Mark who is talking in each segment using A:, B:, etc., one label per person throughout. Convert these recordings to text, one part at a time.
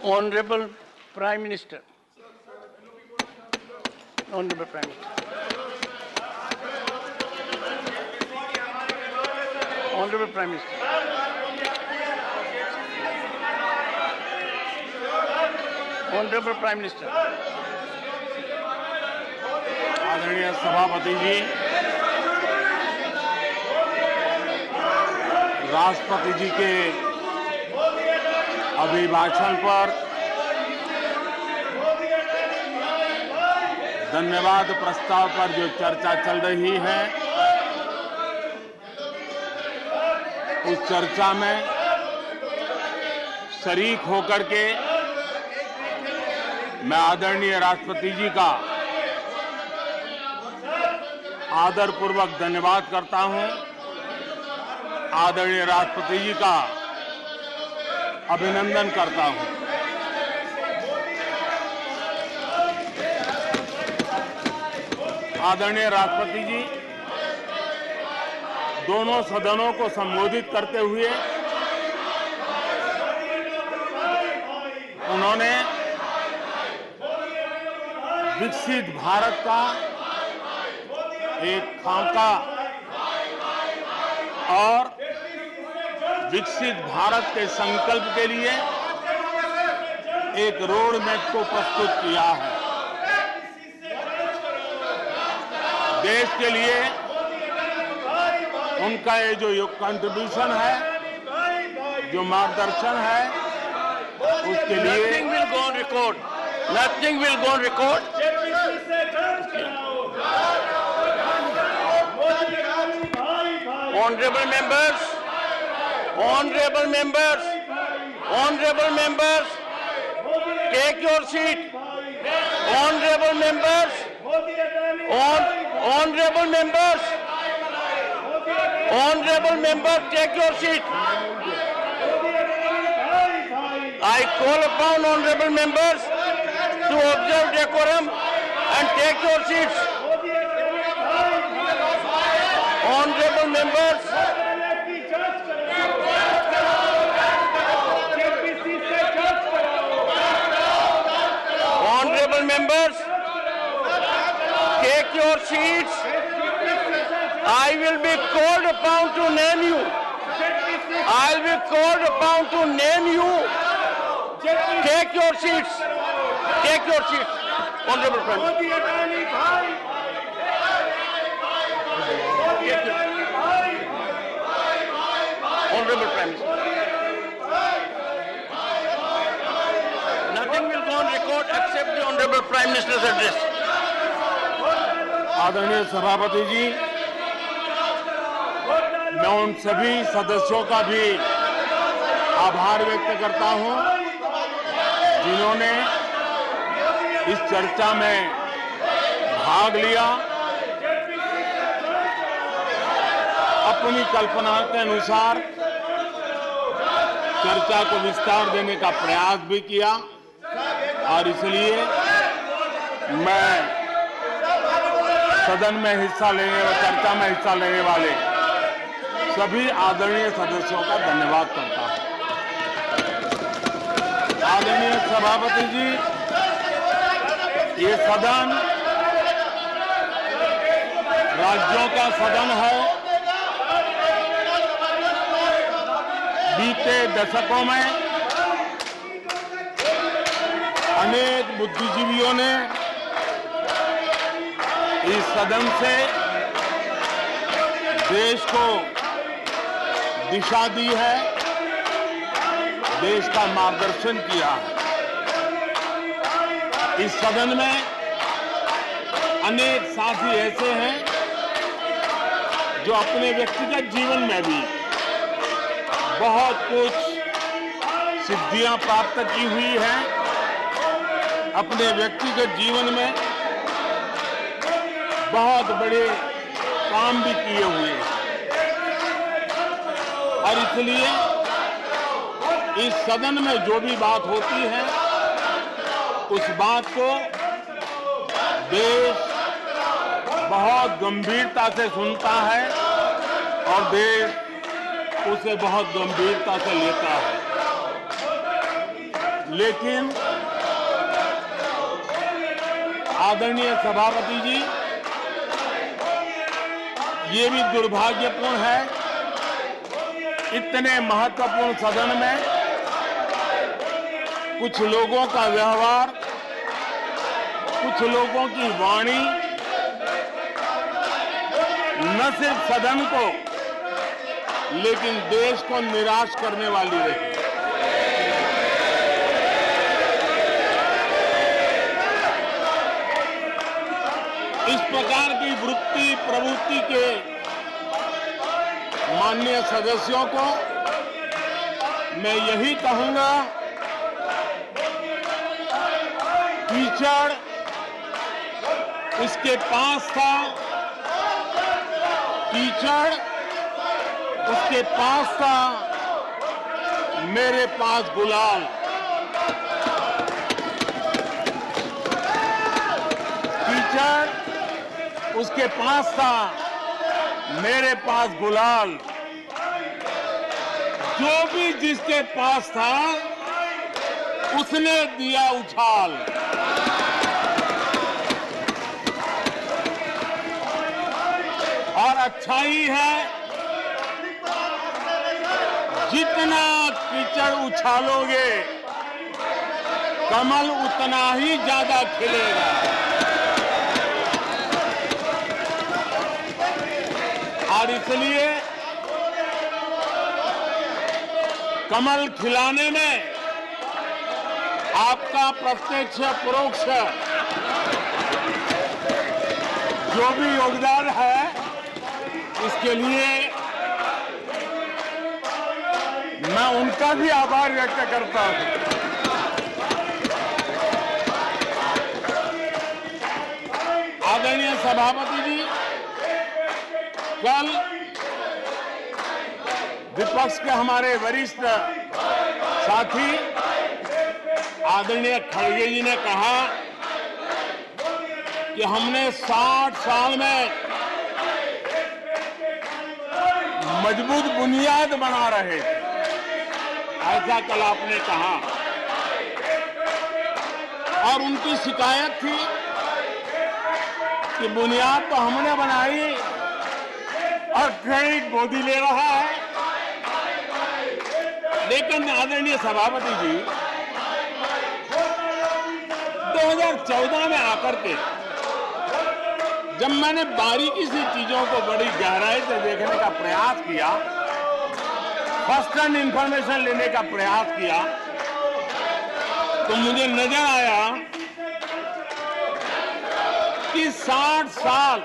A: Honorable Prime Minister. Honorable Prime Minister. Honorable Prime Minister. Honorable Prime Minister.
B: आदरणीय सभापति जी, राष्ट्रपति जी के अभिभाषण पर धन्यवाद प्रस्ताव पर जो चर्चा चल रही है, उस चर्चा में शरीक होकर के मैं आदरणीय राष्ट्रपति जी का आदरपूर्वक धन्यवाद करता हूं। आदरणीय राष्ट्रपति जी का अभिनंदन करता हूं। आदरणीय राष्ट्रपति जी दोनों सदनों को संबोधित करते हुए उन्होंने विकसित भारत का एक खाका और विकसित भारत के संकल्प के लिए एक रोड मैप को प्रस्तुत किया है। देश के लिए उनका ये जो कंट्रीब्यूशन है, जो मार्गदर्शन है, उसके लिए
A: Nothing will go on record. Nothing will go on record. Honorable members, honorable members, honorable members, take your seat. Honorable members, honorable members, honorable members, take your seat. I call upon honorable members to observe decorum and take your seats. Honorable members, honorable members, take your seats. I will be called upon to name you. I will be called upon to name you. Take your seats. Take your seats. Honorable Prime Minister. Honorable Prime Minister. Nothing will go on record except the Honorable Prime Minister's address.
B: आदरणीय सभापति जी, मैं उन सभी सदस्यों का भी आभार व्यक्त करता हूं जिन्होंने इस चर्चा में भाग लिया, अपनी कल्पना के अनुसार चर्चा को विस्तार देने का प्रयास भी किया और इसलिए मैं सदन में हिस्सा लेने और चर्चा में हिस्सा लेने वाले सभी आदरणीय सदस्यों का धन्यवाद करता हूं। आदरणीय सभापति जी, ये सदन राज्यों का सदन है। बीते दशकों में अनेक बुद्धिजीवियों ने इस सदन से देश को दिशा दी है, देश का मार्गदर्शन किया है। इस सदन में अनेक साथी ऐसे हैं जो अपने व्यक्तिगत जीवन में भी बहुत कुछ सिद्धियां प्राप्त की हुई हैं, अपने व्यक्तिगत जीवन में बहुत बड़े काम भी किए हुए हैं और इसलिए इस सदन में जो भी बात होती है उस बात को देश बहुत गंभीरता से सुनता है और देश उसे बहुत गंभीरता से लेता है। लेकिन आदरणीय सभापति जी, ये भी दुर्भाग्यपूर्ण है, इतने महत्वपूर्ण सदन में कुछ लोगों का व्यवहार, कुछ लोगों की वाणी न सिर्फ सदन को लेकिन देश को निराश करने वाली रही। इस प्रकार की वृत्ति प्रवृत्ति के माननीय सदस्यों को मैं यही कहूंगा, कीचड़ उसके पास था, कीचड़ उसके पास था, मेरे पास गुलाल। कीचड़ उसके पास था, मेरे पास गुलाल। जो भी जिसके पास था उसने दिया उछाल। और अच्छा ही है, जितना कीचड़ उछालोगे कमल उतना ही ज्यादा खिलेगा। और इसलिए कमल खिलाने में आपका प्रत्यक्ष परोक्ष जो भी योगदान है, इसके लिए मैं उनका भी आभार व्यक्त करता हूं। आदरणीय सभापति जी, कल विपक्ष के हमारे वरिष्ठ साथी आदरणीय खड़गे जी ने कहा कि हमने 60 साल में मजबूत बुनियाद बना रहे थे, ऐसा कल आपने कहा। और उनकी शिकायत थी कि बुनियाद तो हमने बनाई और क्रेडिट मोदी ले रहा है। लेकिन आदरणीय सभापति जी, 2014 में आकर के जब मैंने बारीकी से चीजों को बड़ी गहराई से देखने का प्रयास किया, फर्स्ट हैंड इंफॉर्मेशन लेने का प्रयास किया, तो मुझे नजर आया कि 60 साल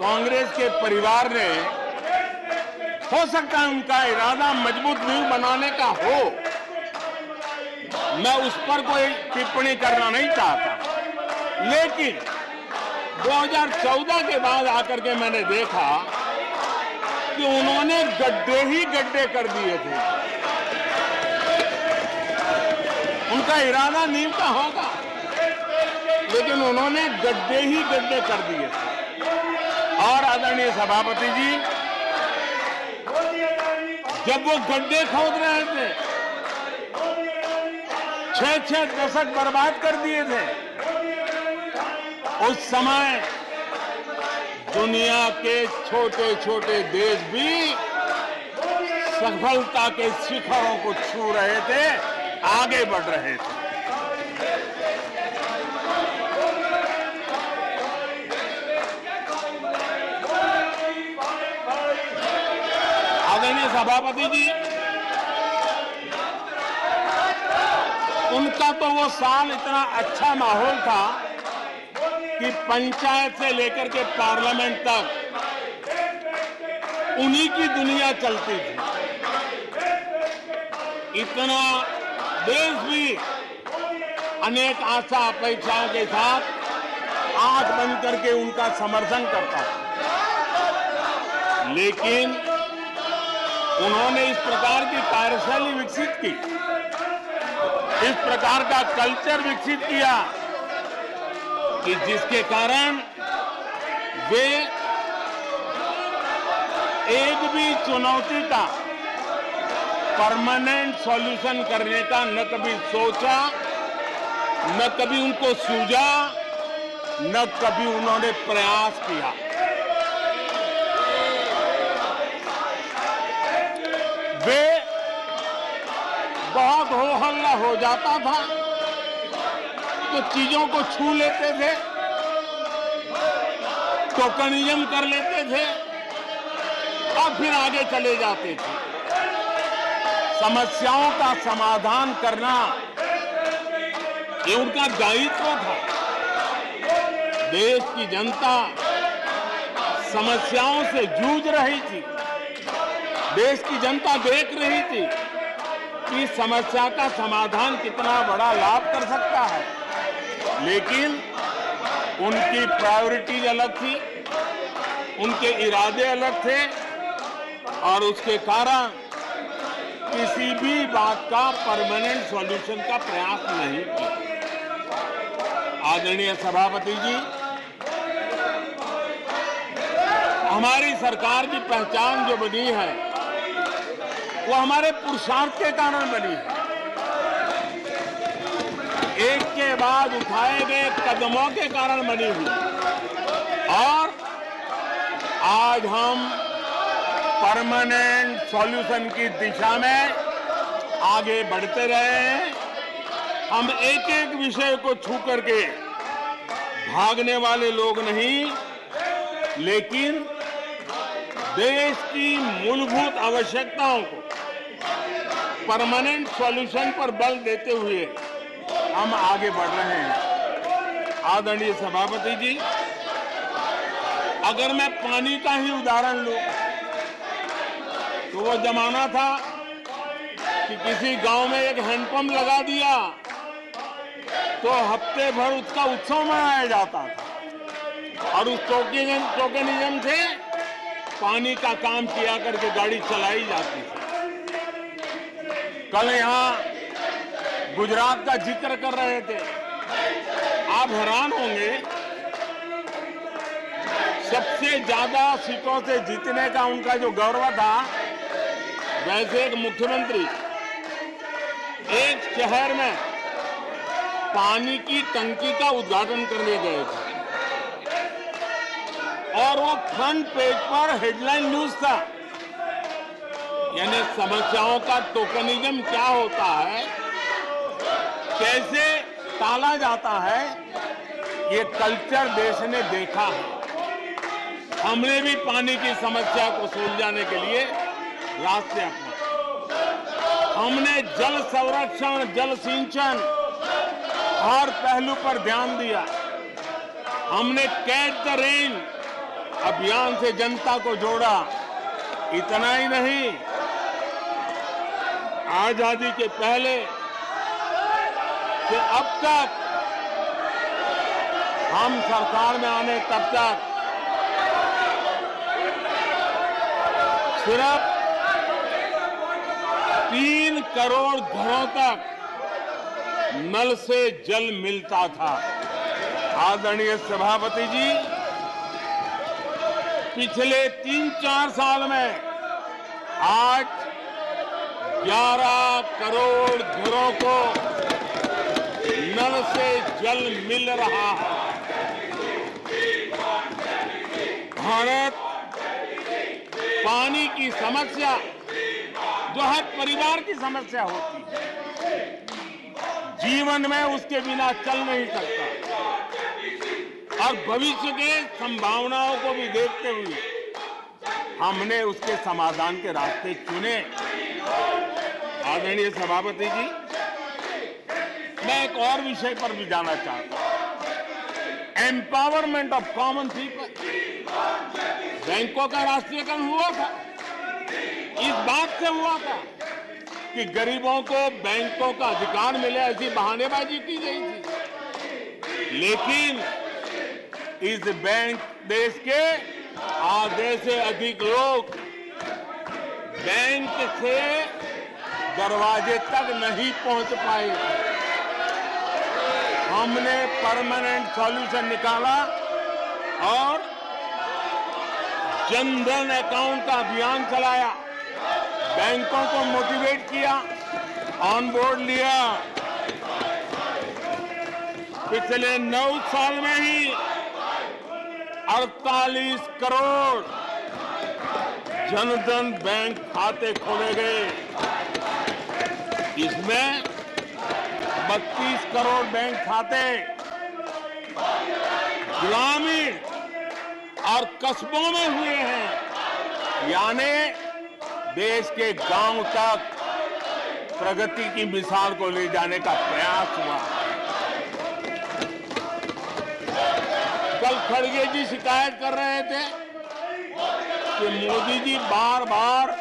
B: कांग्रेस के परिवार ने, हो सकता है उनका इरादा मजबूत नींव बनाने का हो, मैं उस पर कोई टिप्पणी करना नहीं चाहता, लेकिन 2014 के बाद आकर के मैंने देखा कि उन्होंने गड्ढे ही गड्ढे कर दिए थे। उनका इरादा नींव का होगा, लेकिन उन्होंने गड्ढे ही गड्ढे कर दिए थे। और आदरणीय सभापति जी, जब वो गड्ढे खोद रहे थे, 6-6 दशक बर्बाद कर दिए थे, उस समय दुनिया के छोटे छोटे देश भी सफलता के शिखरों को छू रहे थे, आगे बढ़ रहे थे। आदरणीय सभापति जी, उनका तो वो साल इतना अच्छा माहौल था कि पंचायत से लेकर के पार्लियामेंट तक उन्हीं की दुनिया चलती थी। इतना देश भी अनेक आशा अपेक्षाओं के साथ आंख बंद करके उनका समर्थन करता था। लेकिन उन्होंने इस प्रकार की कार्यशैली विकसित की, इस प्रकार का कल्चर विकसित किया कि जिसके कारण वे एक भी चुनौती का परमानेंट सॉल्यूशन करने का न कभी सोचा, न कभी उनको सूझा, न कभी उन्होंने प्रयास किया। वे बहुत हो हल्ला हो जाता था तो चीजों को छू लेते थे, टोकनिज्म कर लेते थे और फिर आगे चले जाते थे। समस्याओं का समाधान करना ये उनका दायित्व था। देश की जनता समस्याओं से जूझ रही थी। देश की जनता देख रही थी कि समस्या का समाधान कितना बड़ा लाभ कर सकता है, लेकिन उनकी प्रायोरिटीज अलग थी, उनके इरादे अलग थे और उसके कारण किसी भी बात का परमानेंट सॉल्यूशन का प्रयास नहीं किया। आदरणीय सभापति जी, हमारी सरकार की पहचान जो बनी है वो हमारे पुरुषार्थ के कारण बनी है। एक के बाद उठाए गए कदमों के कारण बनी हुई और आज हम परमानेंट सॉल्यूशन की दिशा में आगे बढ़ते रहे हैं। हम एक एक विषय को छू करके भागने वाले लोग नहीं, लेकिन देश की मूलभूत आवश्यकताओं को परमानेंट सॉल्यूशन पर बल देते हुए हम आगे बढ़ रहे हैं। आदरणीय सभापति जी, अगर मैं पानी का ही उदाहरण लूं तो वो जमाना था कि किसी गांव में एक हैंडपंप लगा दिया तो हफ्ते भर उसका उत्सव मनाया जाता था और उस टोकनिज्म से पानी का काम किया करके गाड़ी चलाई जाती थी। कल यहां गुजरात का जिक्र कर रहे थे, आप हैरान होंगे, सबसे ज्यादा सीटों से जीतने का उनका जो गौरव था, वैसे एक मुख्यमंत्री एक शहर में पानी की टंकी का उद्घाटन करने गए थे और वो फ्रंट पेज पर हेडलाइन न्यूज था। यानी समस्याओं का टोकनिज्म क्या होता है, कैसे टाला जाता है, ये कल्चर देश ने देखा है। हमने भी पानी की समस्या को सुलझाने के लिए रास्ते अपनाए। हमने जल संरक्षण, जल सिंचन हर पहलू पर ध्यान दिया। हमने कैच द रेन अभियान से जनता को जोड़ा। इतना ही नहीं, आजादी के पहले से अब तक हम सरकार में आने तब तक सिर्फ 3 करोड़ घरों तक नल से जल मिलता था। आदरणीय सभापति जी, पिछले 3-4 साल में आज 11 करोड़ घरों को नल से जल मिल रहा है। भारत पानी की समस्या जो हर परिवार की समस्या होती है, जीवन में उसके बिना चल नहीं सकता और भविष्य के संभावनाओं को भी देखते हुए हमने उसके समाधान के रास्ते चुने। आदरणीय सभापति जी, मैं एक और विषय पर भी जाना चाहता हूं। Empowerment of common people. बैंकों का राष्ट्रीयकरण हुआ था, इस बात से हुआ था कि गरीबों को बैंकों का अधिकार मिले, ऐसी बहानेबाजी की गई थी। लेकिन इस बैंक देश के आधे से अधिक लोग बैंक से दरवाजे तक नहीं पहुंच पाए। हमने परमानेंट सॉल्यूशन निकाला और जन धन अकाउंट का अभियान चलाया। बैंकों को मोटिवेट किया, ऑन बोर्ड लिया। पिछले 9 साल में ही 48 करोड़ जनधन बैंक खाते खोले गए। इसमें 32 करोड़ बैंक खाते ग्रामीण और कस्बों में हुए हैं, यानी देश के गांव तक प्रगति की मिसाल को ले जाने का प्रयास हुआ। कल खड़गे जी शिकायत कर रहे थे कि मोदी जी बार बार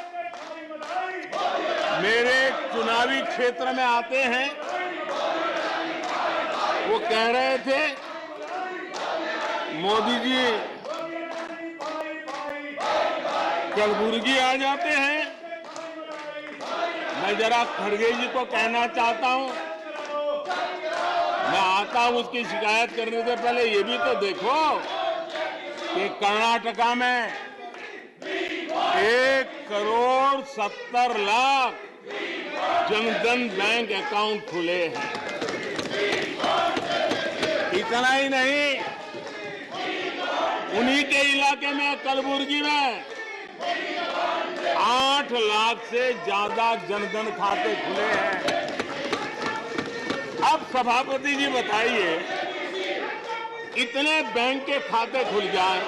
B: मेरे चुनावी क्षेत्र में आते हैं। वो कह रहे थे मोदी जी कलबुर्गी आ जाते हैं। मैं जरा खड़गे जी को कहना चाहता हूं, मैं आता हूं उसकी शिकायत करने से पहले ये भी तो देखो कि कर्नाटका में 1,70,00,000 जनधन बैंक अकाउंट खुले हैं। इतना ही नहीं, उन्हीं के इलाके में कलबुर्गी में 8 लाख से ज्यादा जनधन खाते खुले हैं। अब सभापति जी बताइए, इतने बैंक के खाते खुल जाए,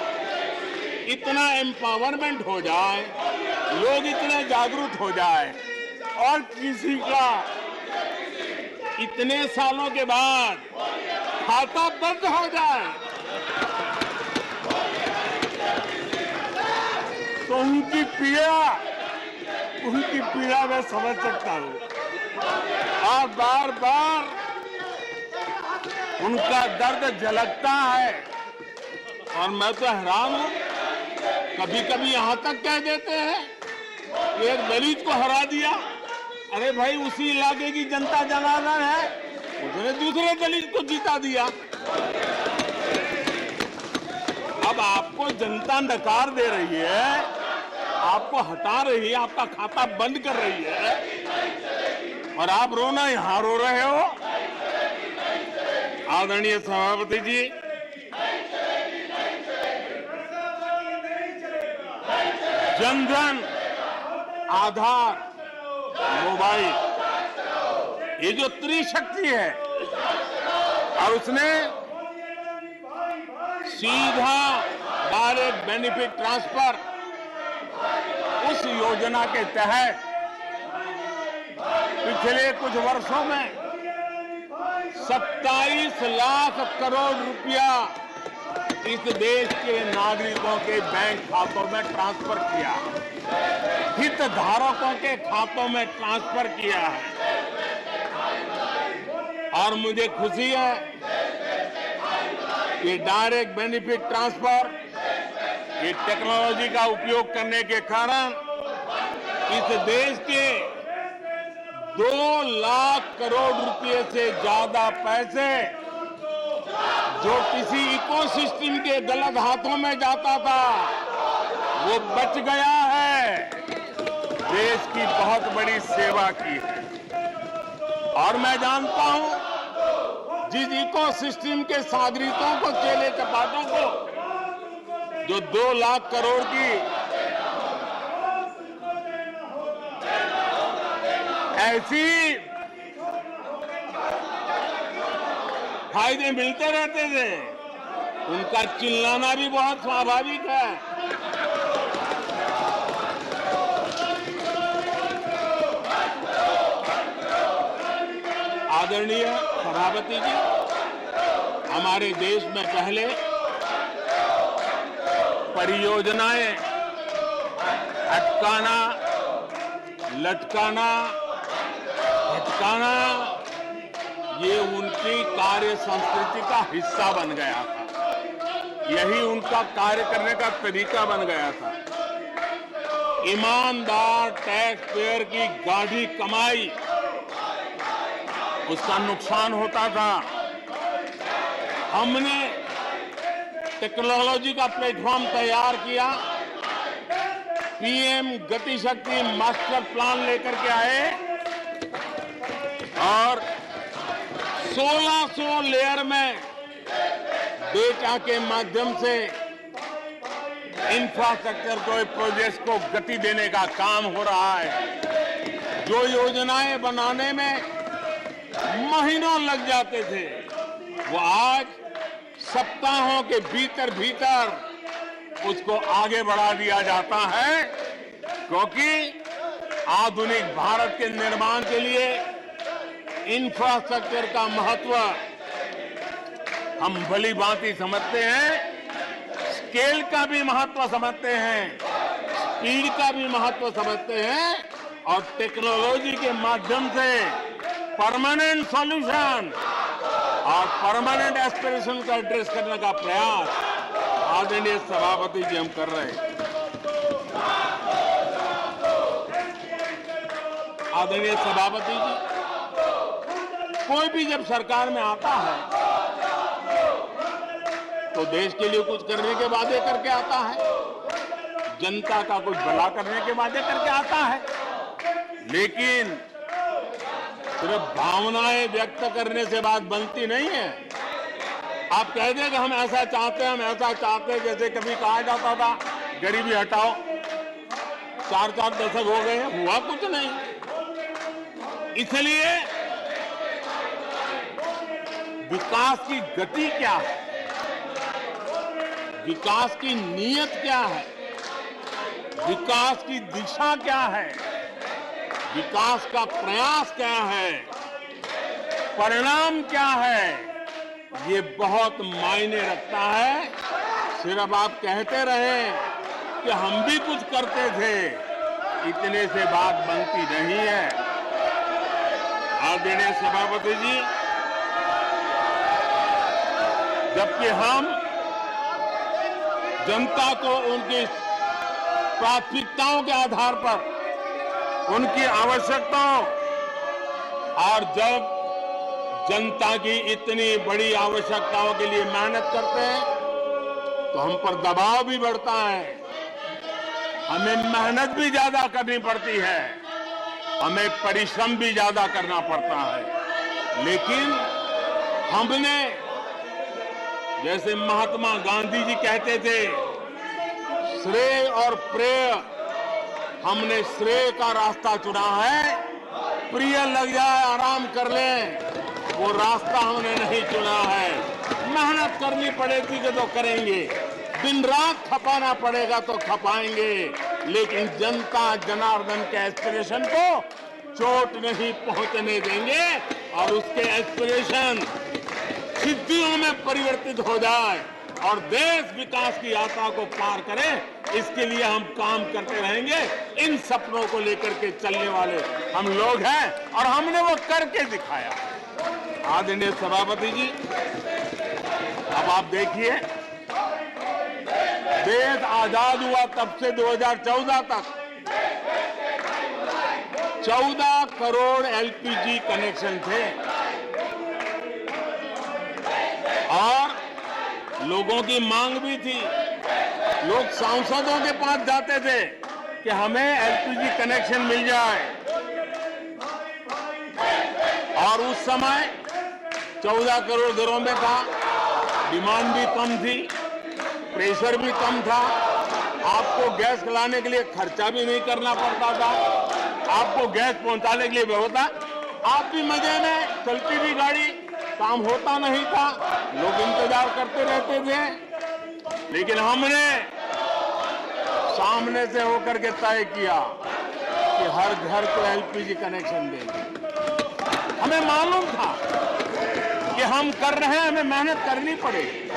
B: इतना एम्पावरमेंट हो जाए, लोग इतने जागरूक हो जाए और किसी का इतने सालों के बाद खाता बंद हो जाए तो उनकी पीड़ा मैं समझ सकता हूं और बार बार उनका दर्द झलकता है। और मैं तो हैरान हूं, कभी कभी यहां तक कह देते हैं कि एक दलित को हरा दिया। अरे भाई, उसी इलाके की जनता जनार्दन है, उसने दूसरे दलित को जीता दिया। अब आपको जनता नकार दे रही है, आपको हटा रही है, आपका खाता बंद कर रही है और आप रोना यहां रो रहे हो। आदरणीय सभापति जी, जनधन, आधार, मोबाइल, ये जो त्रिशक्ति है और उसने सीधा डायरेक्ट बेनिफिट ट्रांसफर, उस योजना के तहत पिछले कुछ वर्षों में 27 लाख करोड़ रुपया इस देश के नागरिकों के बैंक खातों में ट्रांसफर किया, हितधारकों के खातों में ट्रांसफर किया है। और मुझे खुशी है कि डायरेक्ट बेनिफिट ट्रांसफर, ये टेक्नोलॉजी का उपयोग करने के कारण इस देश के 2 लाख करोड़ रुपए से ज्यादा पैसे जो किसी इकोसिस्टम के गलत हाथों में जाता था, वो बच गया है। देश की बहुत बड़ी सेवा की है। और मैं जानता हूं, जिस इकोसिस्टम के सागरिकों को, चेले चपाटों को जो 2 लाख करोड़ की ऐसी फायदे मिलते रहते थे, उनका चिल्लाना भी बहुत स्वाभाविक है। आदरणीय सभापति जी, हमारे देश में पहले परियोजनाएं अटकाना, लटकाना, भटकाना, ये उनकी कार्य संस्कृति का हिस्सा बन गया था। यही उनका कार्य करने का तरीका बन गया था। ईमानदार टैक्स पेयर की गाढ़ी कमाई, उसका नुकसान होता था। हमने टेक्नोलॉजी का प्लेटफॉर्म तैयार किया, पीएम गति शक्ति मास्टर प्लान लेकर के आए और 1600 लेयर में डेटा के माध्यम से इंफ्रास्ट्रक्चर को प्रोजेक्ट्स को गति देने का काम हो रहा है। जो योजनाएं बनाने में महीनों लग जाते थे वो आज सप्ताहों के भीतर भीतर उसको आगे बढ़ा दिया जाता है, क्योंकि आधुनिक भारत के निर्माण के लिए इंफ्रास्ट्रक्चर का महत्व हम भली भांति समझते हैं, स्केल का भी महत्व समझते हैं, स्पीड का भी महत्व समझते हैं और टेक्नोलॉजी के माध्यम से परमानेंट सॉल्यूशन और परमानेंट एस्पिरेशन का एड्रेस करने का प्रयास आदरणीय सभापति जी हम कर रहे हैं। आदरणीय सभापति जी, कोई भी जब सरकार में आता है तो देश के लिए कुछ करने के वादे करके आता है, जनता का कुछ भला करने के वादे करके आता है, लेकिन सिर्फ भावनाएं व्यक्त करने से बात बनती नहीं है। आप कह दें कि हम ऐसा चाहते हैं, हम ऐसा चाहते हैं, जैसे कभी कहा जाता था गरीबी हटाओ, 4-4 दशक हो गए, हुआ कुछ नहीं। इसलिए विकास की गति क्या है, विकास की नीयत क्या है, विकास की दिशा क्या है, विकास का प्रयास क्या है, परिणाम क्या है, ये बहुत मायने रखता है। सिर्फ आप कहते रहे कि हम भी कुछ करते थे, इतने से बात बनती नहीं है। आदरणीय सभापति जी, जबकि हम जनता को उनकी प्राथमिकताओं के आधार पर उनकी आवश्यकताओं और जब जनता की इतनी बड़ी आवश्यकताओं के लिए मेहनत करते हैं तो हम पर दबाव भी बढ़ता है, हमें मेहनत भी ज्यादा करनी पड़ती है, हमें परिश्रम भी ज्यादा करना पड़ता है। लेकिन हमने, जैसे महात्मा गांधी जी कहते थे, श्रेय और प्रेय, हमने श्रेय का रास्ता चुना है, प्रिय लग जाए आराम कर लें, वो रास्ता हमने नहीं चुना है। मेहनत करनी पड़ेगी तो करेंगे, दिन रात खपाना पड़ेगा तो खपाएंगे, लेकिन जनता जनार्दन के एस्पिरेशन को चोट नहीं पहुंचने देंगे और उसके एस्पिरेशन सिद्धियों में परिवर्तित हो जाए और देश विकास की यात्रा को पार करे, इसके लिए हम काम करते रहेंगे। इन सपनों को लेकर के चलने वाले हम लोग हैं और हमने वो करके दिखाया। आदरणीय सभापति जी, अब आप देखिए, देश आजाद हुआ तब से 2014 तक 14 करोड़ एलपीजी कनेक्शन थे और लोगों की मांग भी थी। लोग सांसदों के पास जाते थे कि हमें एलपीजी कनेक्शन मिल जाए, और उस समय 14 करोड़ घरों में था, डिमांड भी कम थी, प्रेशर भी कम था, आपको गैस लाने के लिए खर्चा भी नहीं करना पड़ता था, आपको गैस पहुंचाने के लिए व्यवस्था, आप भी मजे में, चलती भी गाड़ी, काम होता नहीं था, लोग इंतजार करते रहते थे। लेकिन हमने सामने से होकर के तय किया कि हर घर को एलपीजी कनेक्शन देंगे। हमें मालूम था कि हम कर रहे हैं, हमें मेहनत करनी पड़ेगी,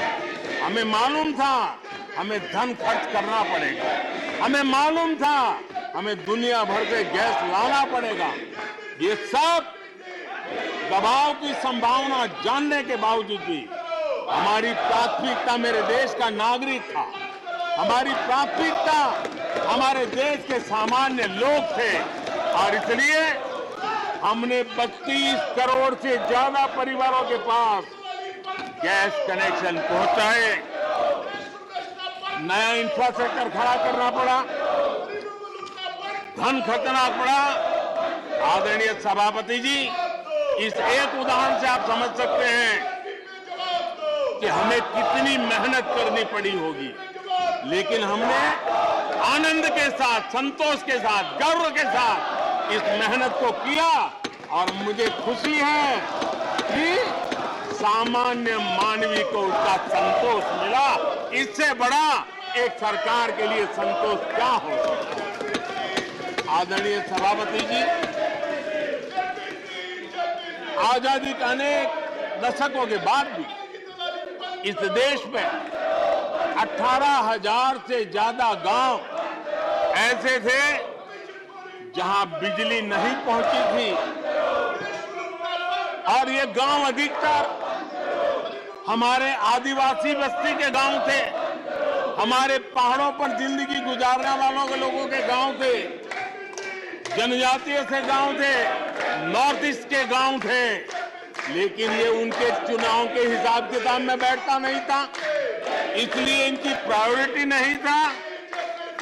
B: हमें मालूम था हमें धन खर्च करना पड़ेगा, हमें मालूम था हमें दुनिया भर से गैस लाना पड़ेगा। ये सब दबाव की संभावना जानने के बावजूद भी हमारी प्राथमिकता मेरे देश का नागरिक था, हमारी प्राथमिकता हमारे देश के सामान्य लोग थे, और इसलिए हमने 32 करोड़ से ज्यादा परिवारों के पास गैस कनेक्शन पहुंचाए। नया इंफ्रास्ट्रक्चर खड़ा करना पड़ा, धन खर्चना पड़ा। आदरणीय सभापति जी, इस एक उदाहरण से आप समझ सकते हैं कि हमें कितनी मेहनत करनी पड़ी होगी, लेकिन हमने आनंद के साथ, संतोष के साथ, गर्व के साथ इस मेहनत को किया और मुझे खुशी है कि सामान्य मानवी को उसका संतोष मिला। इससे बड़ा एक सरकार के लिए संतोष क्या हो सकता है। आदरणीय सभापति जी, आजादी के अनेक दशकों के बाद भी इस देश में 18,000 से ज्यादा गांव ऐसे थे जहां बिजली नहीं पहुंची थी, और ये गांव अधिकतर हमारे आदिवासी बस्ती के गांव थे, हमारे पहाड़ों पर जिंदगी गुजारने वालों के लोगों के गांव थे, जनजातीय से गांव थे, नॉर्थ ईस्ट के गांव थे। लेकिन ये उनके चुनाव के हिसाब किताब में बैठता नहीं था, इसलिए इनकी प्रायोरिटी नहीं था।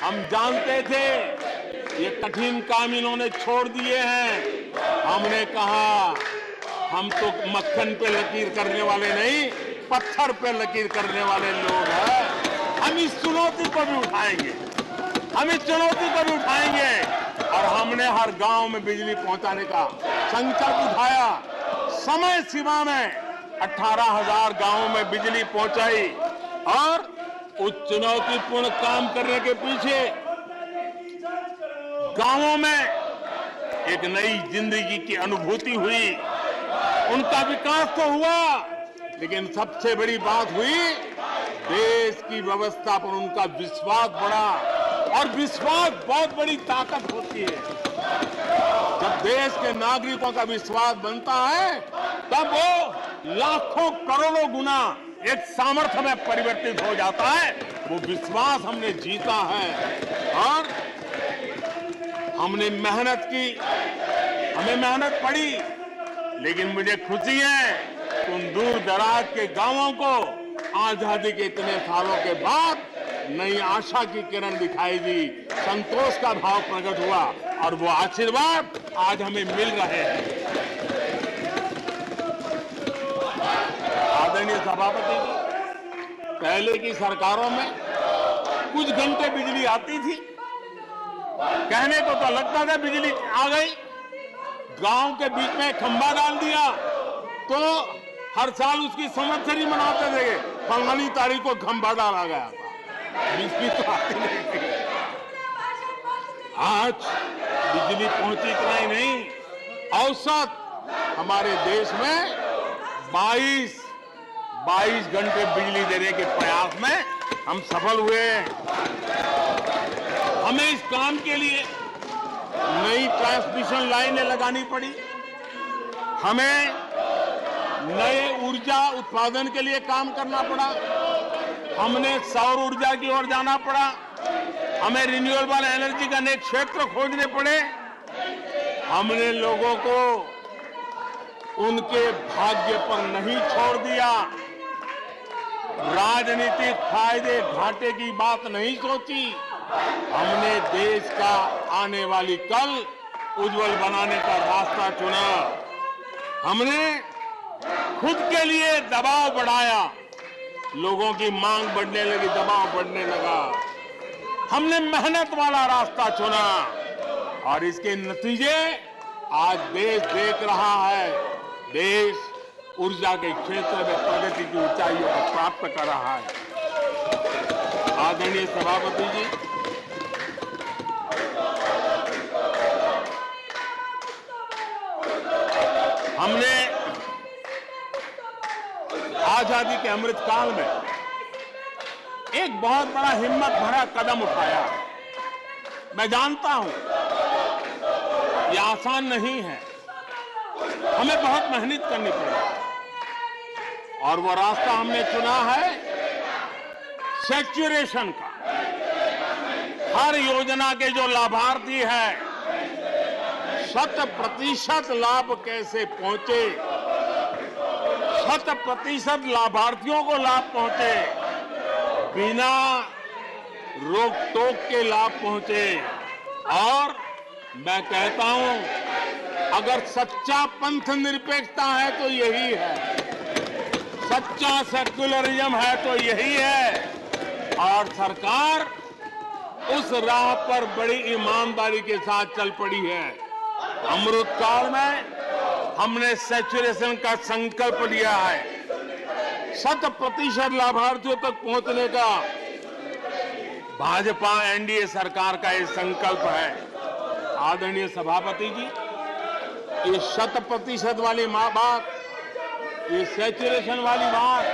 B: हम जानते थे ये कठिन काम इन्होंने छोड़ दिए हैं। हमने कहा हम तो मक्खन पे लकीर करने वाले नहीं, पत्थर पे लकीर करने वाले लोग हैं। हम इस चुनौती को भी उठाएंगे, हम इस चुनौती को भी उठाएंगे। और हमने हर गांव में बिजली पहुंचाने का संकल्प उठाया। समय सीमा में 18,000 गांवों में बिजली पहुंचाई, और उस चुनौतीपूर्ण काम करने के पीछे गांवों में एक नई जिंदगी की अनुभूति हुई, उनका विकास तो हुआ, लेकिन सबसे बड़ी बात हुई देश की व्यवस्था पर उनका विश्वास बढ़ा। और विश्वास बहुत बड़ी ताकत होती है। जब देश के नागरिकों का विश्वास बनता है, तब वो लाखों करोड़ों गुना एक सामर्थ्य में परिवर्तित हो जाता है। वो विश्वास हमने जीता है और हमने मेहनत की, हमें मेहनत पड़ी, लेकिन मुझे खुशी है कि उन दूर दराज के गांवों को आजादी के इतने सालों के बाद नई आशा की किरण दिखाई दी, संतोष का भाव प्रकट हुआ, और वो आशीर्वाद आज हमें मिल रहे हैं। आदरणीय सभापति जी, पहले की सरकारों में कुछ घंटे बिजली आती थी, कहने को तो लगता था बिजली आ गई, गांव के बीच में खंभा डाल दिया तो हर साल उसकी संवत्सरी मनाते थे, फलानी तारीख को खंभा डाला गया था, बिजली तो आती नहीं थी। आज बिजली पहुंची इतना ही नहीं, औसत हमारे देश में 22 घंटे बिजली देने के प्रयास में हम सफल हुए। हमें इस काम के लिए नई ट्रांसमिशन लाइनें लगानी पड़ी, हमें नए ऊर्जा उत्पादन के लिए काम करना पड़ा, हमने सौर ऊर्जा की ओर जाना पड़ा, हमें रिन्यूएबल एनर्जी का नए क्षेत्र खोजने पड़े। हमने लोगों को उनके भाग्य पर नहीं छोड़ दिया, राजनीतिक फायदे घाटे की बात नहीं सोची, हमने देश का आने वाली कल उज्जवल बनाने का रास्ता चुना। हमने खुद के लिए दबाव बढ़ाया, लोगों की मांग बढ़ने लगी, दबाव बढ़ने लगा, हमने मेहनत वाला रास्ता चुना, और इसके नतीजे आज देश देख रहा है। देश ऊर्जा के क्षेत्र में प्रगति की ऊंचाइयों को प्राप्त कर रहा है। आदरणीय सभापति जी, हमने आजादी के अमृत काल में एक बहुत बड़ा हिम्मत भरा कदम उठाया। मैं जानता हूं यह आसान नहीं है, हमें बहुत मेहनत करनी पड़ेगी, और वो रास्ता हमने चुना है सैचुरेशन का। हर योजना के जो लाभार्थी हैं 100% लाभ कैसे पहुंचे, 100% लाभार्थियों को लाभ पहुंचे, बिना रोक टोक के लाभ पहुंचे, और मैं कहता हूं, अगर सच्चा पंथ निरपेक्षता है तो यही है, सच्चा सेक्युलरिज्म है तो यही है। और सरकार उस राह पर बड़ी ईमानदारी के साथ चल पड़ी है। अमृत काल में हमने सैचुरेशन का संकल्प लिया है। 100% लाभार्थियों तक पहुंचने का भाजपा एनडीए सरकार का ये संकल्प है। आदरणीय सभापति जी, ये 100% वाली बात, ये सैचुरेशन वाली बात,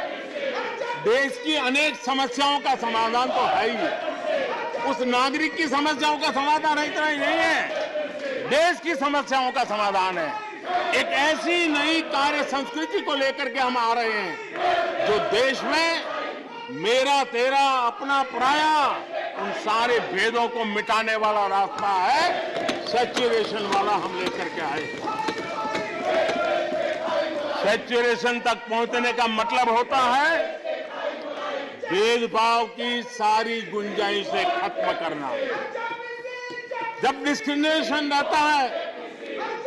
B: देश की अनेक समस्याओं का समाधान तो है ही। उस नागरिक की समस्याओं का समाधान इतना ही नहीं है, देश की समस्याओं का समाधान है। एक ऐसी नई कार्य संस्कृति को लेकर के हम आ रहे हैं जो देश में मेरा तेरा अपना पराया उन सारे भेदों को मिटाने वाला रास्ता है। सैचुरेशन वाला हम लेकर के आए। सैचुरेशन तक पहुंचने का मतलब होता है भेदभाव की सारी गुंजाइशें खत्म करना। जब डिस्क्रिमिनेशन रहता है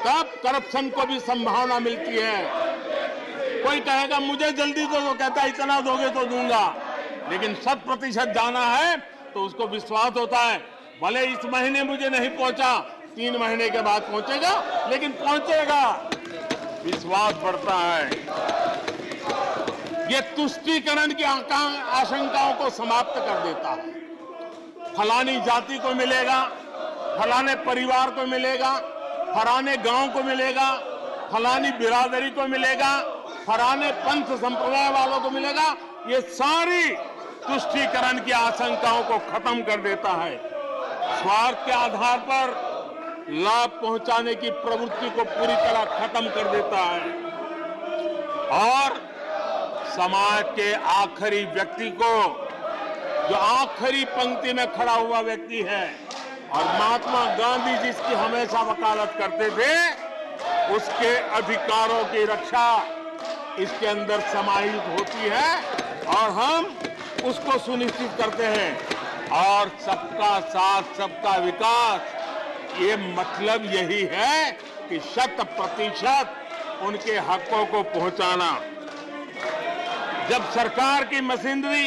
B: तब करप्शन को भी संभावना मिलती है। कोई कहेगा मुझे जल्दी दो, तो कहता है इतना दोगे तो दूंगा, लेकिन 100% जाना है तो उसको विश्वास होता है, भले इस महीने मुझे नहीं पहुंचा, 3 महीने के बाद पहुंचेगा, लेकिन पहुंचेगा, विश्वास बढ़ता है। ये तुष्टीकरण की आशंकाओं को समाप्त कर देता है। फलानी जाति को मिलेगा, फलाने परिवार को मिलेगा, फलाने गांव को मिलेगा, फलानी बिरादरी को मिलेगा, फलाने पंथ संप्रदाय वालों को मिलेगा, ये सारी तुष्टीकरण की आशंकाओं को खत्म कर देता है। स्वार्थ के आधार पर लाभ पहुंचाने की प्रवृत्ति को पूरी तरह खत्म कर देता है और समाज के आखिरी व्यक्ति को, जो आखिरी पंक्ति में खड़ा हुआ व्यक्ति है, और महात्मा गांधी जिसकी हमेशा वकालत करते थे, उसके अधिकारों की रक्षा इसके अंदर समाहित होती है और हम उसको सुनिश्चित करते हैं। और सबका साथ सबका विकास, ये मतलब यही है कि 100% उनके हकों को पहुंचाना। जब सरकार की मशीनरी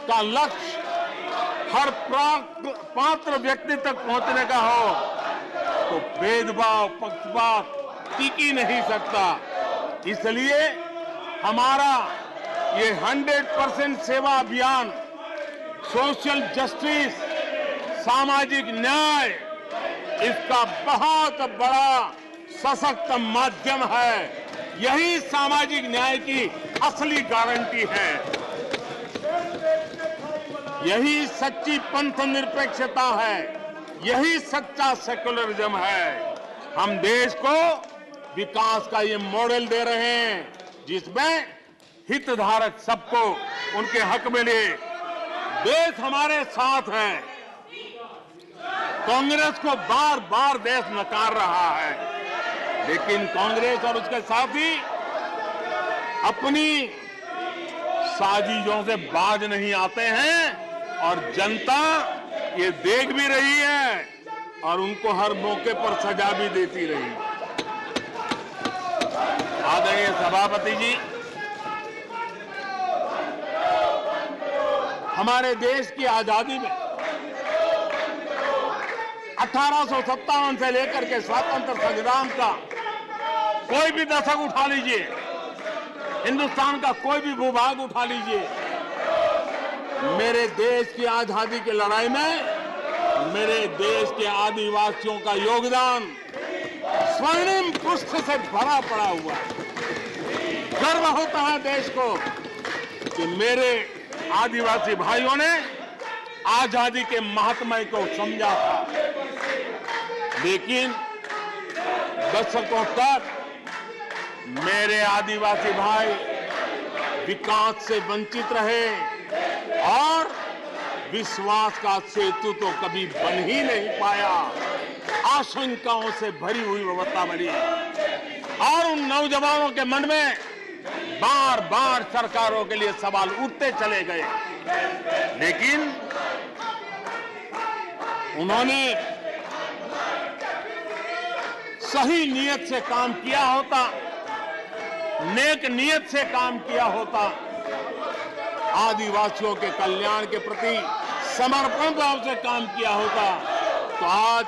B: का लक्ष्य हर पात्र व्यक्ति तक पहुंचने का हो तो भेदभाव पक्षपात टिक ही नहीं सकता। इसलिए हमारा ये 100% सेवा अभियान, सोशल जस्टिस, सामाजिक न्याय, इसका बहुत बड़ा सशक्त माध्यम है। यही सामाजिक न्याय की असली गारंटी है। यही सच्ची पंथ निरपेक्षता है, यही सच्चा सेक्युलरिज्म है। हम देश को विकास का ये मॉडल दे रहे हैं जिसमें हितधारक सबको उनके हक मिले। देश हमारे साथ है। कांग्रेस को बार बार देश नकार रहा है, लेकिन कांग्रेस और उसके साथी अपनी साजिशों से बाज नहीं आते हैं और जनता ये देख भी रही है और उनको हर मौके पर सजा भी देती रही। आदरणीय सभापति जी, हमारे देश की आजादी में 1857 से लेकर के स्वतंत्र संग्राम का कोई भी दशक उठा लीजिए, हिंदुस्तान का कोई भी भूभाग उठा लीजिए, मेरे देश की आजादी की लड़ाई में मेरे देश के आदिवासियों का योगदान स्वर्णिम पृष्ठ से भरा पड़ा हुआ है। गर्व होता है देश को कि मेरे आदिवासी भाइयों ने आजादी के महात्म्य को समझा था, लेकिन दशकों तक मेरे आदिवासी भाई विकास से वंचित रहे और विश्वास का सेतु तो कभी बन ही नहीं पाया। आशंकाओं से भरी हुई व्यवस्था बनी और उन नौजवानों के मन में बार बार सरकारों के लिए सवाल उठते चले गए, लेकिन उन्होंने सही नीयत से काम किया होता, नेक नीयत से काम किया होता, आदिवासियों के कल्याण के प्रति समर्पण भाव से काम किया होता, तो आज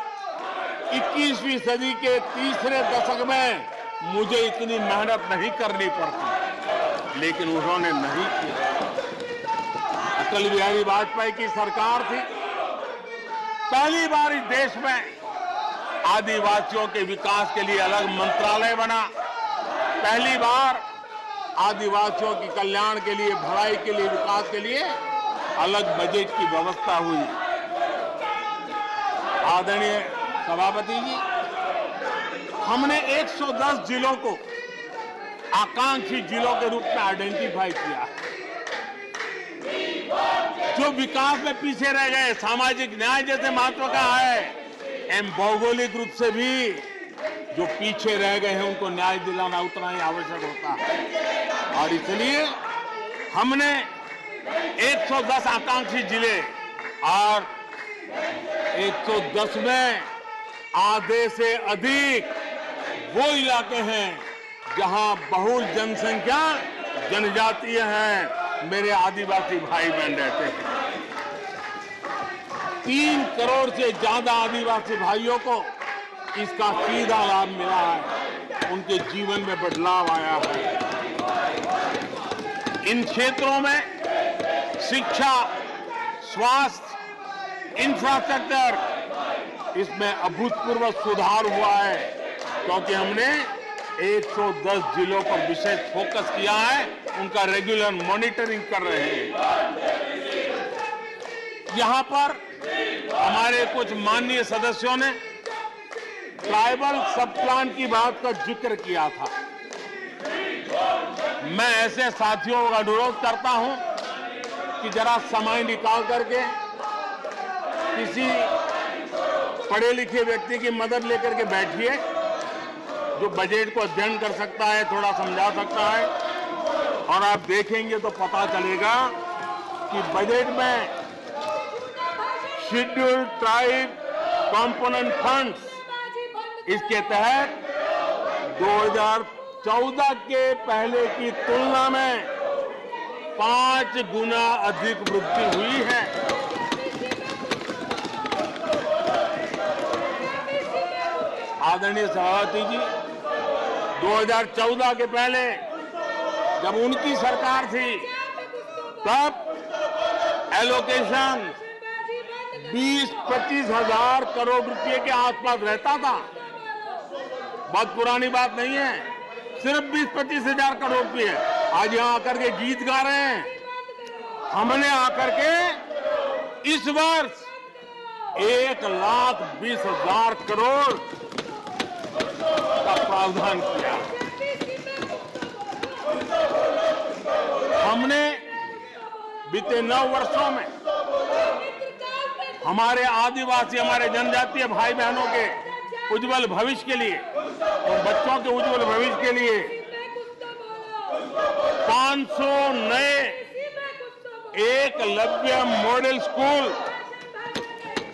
B: 21वीं सदी के तीसरे दशक में मुझे इतनी मेहनत नहीं करनी पड़ती। लेकिन उन्होंने नहीं किया। अटल बिहारी वाजपेयी की सरकार थी, पहली बार इस देश में आदिवासियों के विकास के लिए अलग मंत्रालय बना, पहली बार आदिवासियों की कल्याण के लिए, भलाई के लिए, विकास के लिए अलग बजट की व्यवस्था हुई। आदरणीय सभापति जी, हमने 110 जिलों को आकांक्षी जिलों के रूप में आइडेंटिफाई किया, जो विकास में पीछे रह गए, सामाजिक न्याय जैसे महत्व का है, एवं भौगोलिक रूप से भी जो पीछे रह गए हैं उनको न्याय दिलाना उतना ही आवश्यक होता है। और इसलिए हमने 110 आकांक्षी जिले और 110 में आधे से अधिक वो इलाके हैं जहां बहुल जनसंख्या जनजातीय हैं, मेरे आदिवासी भाई बहन रहते हैं। 3 करोड़ से ज्यादा आदिवासी भाइयों को इसका सीधा लाभ मिला है, उनके जीवन में बदलाव आया है। इन क्षेत्रों में शिक्षा, स्वास्थ्य, इंफ्रास्ट्रक्चर, इसमें अभूतपूर्व सुधार हुआ है, क्योंकि हमने 110 जिलों पर विशेष फोकस किया है, उनका रेगुलर मॉनिटरिंग कर रहे हैं। यहां पर हमारे कुछ माननीय सदस्यों ने ट्राइबल सब प्लान की बात का जिक्र किया था। मैं ऐसे साथियों का अनुरोध करता हूं कि जरा समय निकाल करके किसी पढ़े लिखे व्यक्ति की मदद लेकर के बैठिए, जो बजट को अध्ययन कर सकता है, थोड़ा समझा सकता है, और आप देखेंगे तो पता चलेगा कि बजट में शेड्यूल्ड ट्राइब कंपोनेंट फंड्स, इसके तहत 2014 के पहले की तुलना में 5 गुना अधिक वृद्धि हुई है। आदरणीय सभापति जी, 2014 के पहले जब उनकी सरकार थी, तब एलोकेशन 20-25 हजार करोड़ रुपए के आसपास रहता था। बहुत पुरानी बात नहीं है, सिर्फ 20-25 हजार करोड़ रुपए। आज यहां आकर के गीत गा रहे हैं। हमने आकर के इस वर्ष 1,20,000 करोड़ का प्रावधान किया। हमने बीते 9 वर्षों में हमारे आदिवासी, हमारे जनजातीय भाई बहनों के उज्जवल भविष्य के लिए और बच्चों के उज्जवल भविष्य के लिए 500 नए एकलव्य मॉडल स्कूल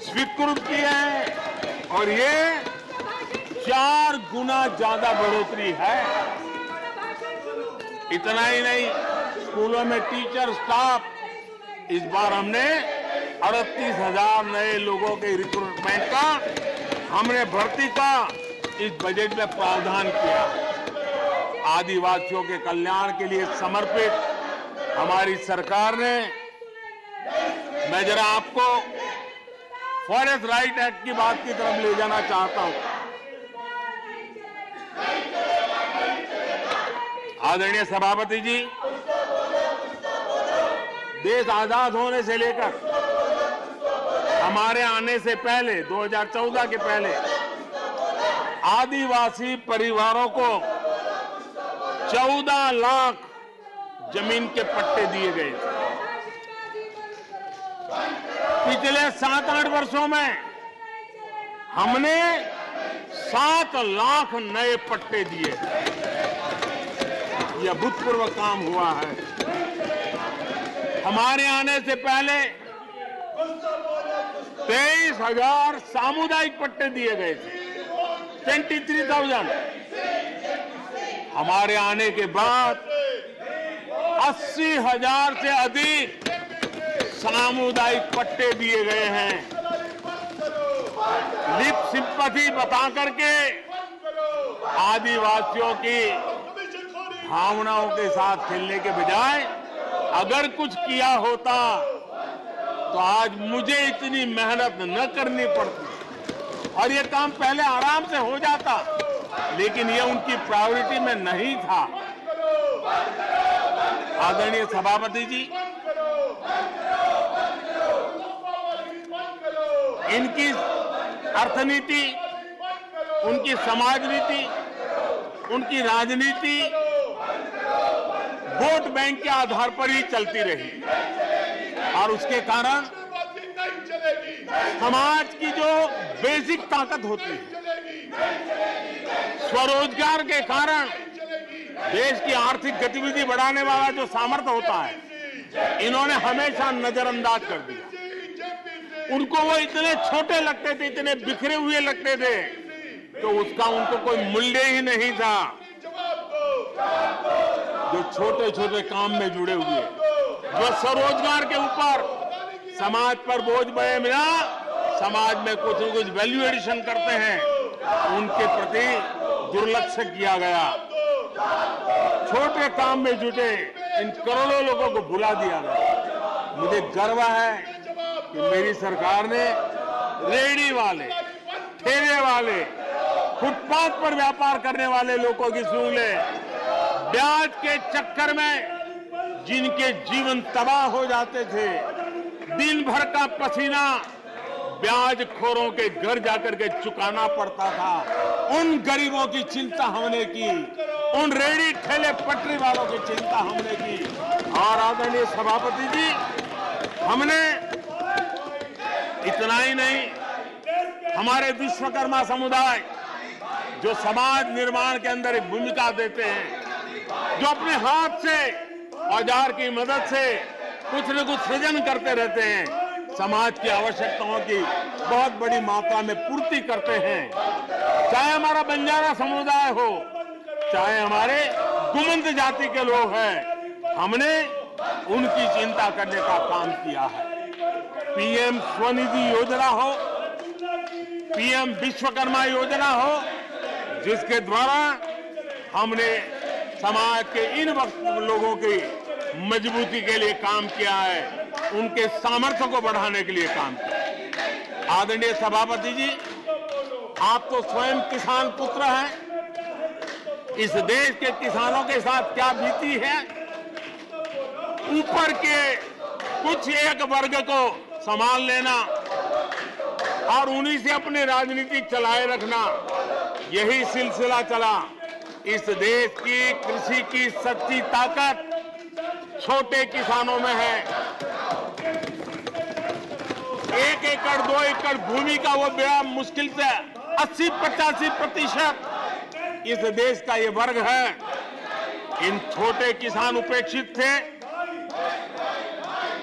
B: स्वीकृत किए हैं, और ये 4 गुना ज्यादा बढ़ोतरी है। इतना ही नहीं, स्कूलों में टीचर, स्टाफ, इस बार हमने 38,000 नए लोगों के रिक्रूटमेंट का, हमने भर्ती का इस बजट में प्रावधान किया। आदिवासियों के कल्याण के लिए समर्पित हमारी सरकार ने, मैं जरा आपको फॉरेस्ट राइट एक्ट की बात की तरफ ले जाना चाहता हूं। आदरणीय सभापति जी, देश आजाद होने से लेकर हमारे आने से पहले, 2014 के पहले, आदिवासी परिवारों को 14 लाख जमीन के पट्टे दिए गए थे। पिछले 7-8 वर्षों में हमने 7 लाख नए पट्टे दिए। यह अभूतपूर्व काम हुआ है। हमारे आने से पहले 23,000 सामुदायिक पट्टे दिए गए थे। 23,000। हमारे आने के बाद 80,000 से अधिक सामुदायिक पट्टे दिए गए हैं। लिप सिंपैथी बता करके आदिवासियों की भावनाओं के साथ खेलने के बजाय अगर कुछ किया होता तो आज मुझे इतनी मेहनत न करनी पड़ती और ये काम पहले आराम से हो जाता, लेकिन ये उनकी प्रायोरिटी में नहीं था। आदरणीय सभापति जी, इनकी अर्थनीति, उनकी समाज नीति, उनकी राजनीति वोट बैंक के आधार पर ही चलती रही और उसके कारण समाज की जो बेसिक ताकत होती है, स्वरोजगार के कारण देश की आर्थिक गतिविधि बढ़ाने वाला जो सामर्थ्य होता है, इन्होंने हमेशा नजरअंदाज कर दिया। उनको वो इतने छोटे लगते थे, इतने बिखरे हुए लगते थे, तो उसका उनको कोई मूल्य ही नहीं था। जो छोटे छोटे काम में जुड़े हुए, जो स्वरोजगार के ऊपर समाज पर बोझ बने बिना समाज में कुछ न कुछ वैल्यू एडिशन करते हैं, उनके प्रति दुर्लक्ष्य किया गया। छोटे काम में जुटे इन करोड़ों लोगों को भुला दिया गया। मुझे गर्व है कि मेरी सरकार ने रेहड़ी वाले, ठेले वाले, फुटपाथ पर व्यापार करने वाले लोगों की सुन ले, ब्याज के चक्कर में जिनके जीवन तबाह हो जाते थे, दिन भर का पसीना ब्याज खोरों के घर जाकर के चुकाना पड़ता था, उन गरीबों की चिंता हमने की, उन रेहड़ी ठेले पटरी वालों की चिंता हमने की। और आदरणीय सभापति जी, हमने इतना ही नहीं, हमारे विश्वकर्मा समुदाय जो समाज निर्माण के अंदर एक भूमिका देते हैं, जो अपने हाथ से औजार की मदद से कुछ न कुछ सृजन करते रहते हैं, समाज की आवश्यकताओं की बहुत बड़ी मात्रा में पूर्ति करते हैं। चाहे हमारा बंजारा समुदाय हो, चाहे हमारे गुमंत जाति के लोग हैं, हमने उनकी चिंता करने का काम किया है। पीएम स्वनिधि योजना हो, पीएम विश्वकर्मा योजना हो, जिसके द्वारा हमने समाज के इन लोगों की मजबूती के लिए काम किया है, उनके सामर्थ्य को बढ़ाने के लिए काम किया। आदरणीय सभापति जी, आप तो स्वयं किसान पुत्र हैं। इस देश के किसानों के साथ क्या बीती है, ऊपर के कुछ एक वर्ग को संभाल लेना और उन्हीं से अपनी राजनीति चलाए रखना, यही सिलसिला चला। इस देश की कृषि की सच्ची ताकत छोटे किसानों में है। 1 एकड़ 2 एकड़ भूमि का वो बड़ा मुश्किल से 80-85% इस देश का ये वर्ग है। इन छोटे किसान उपेक्षित थे,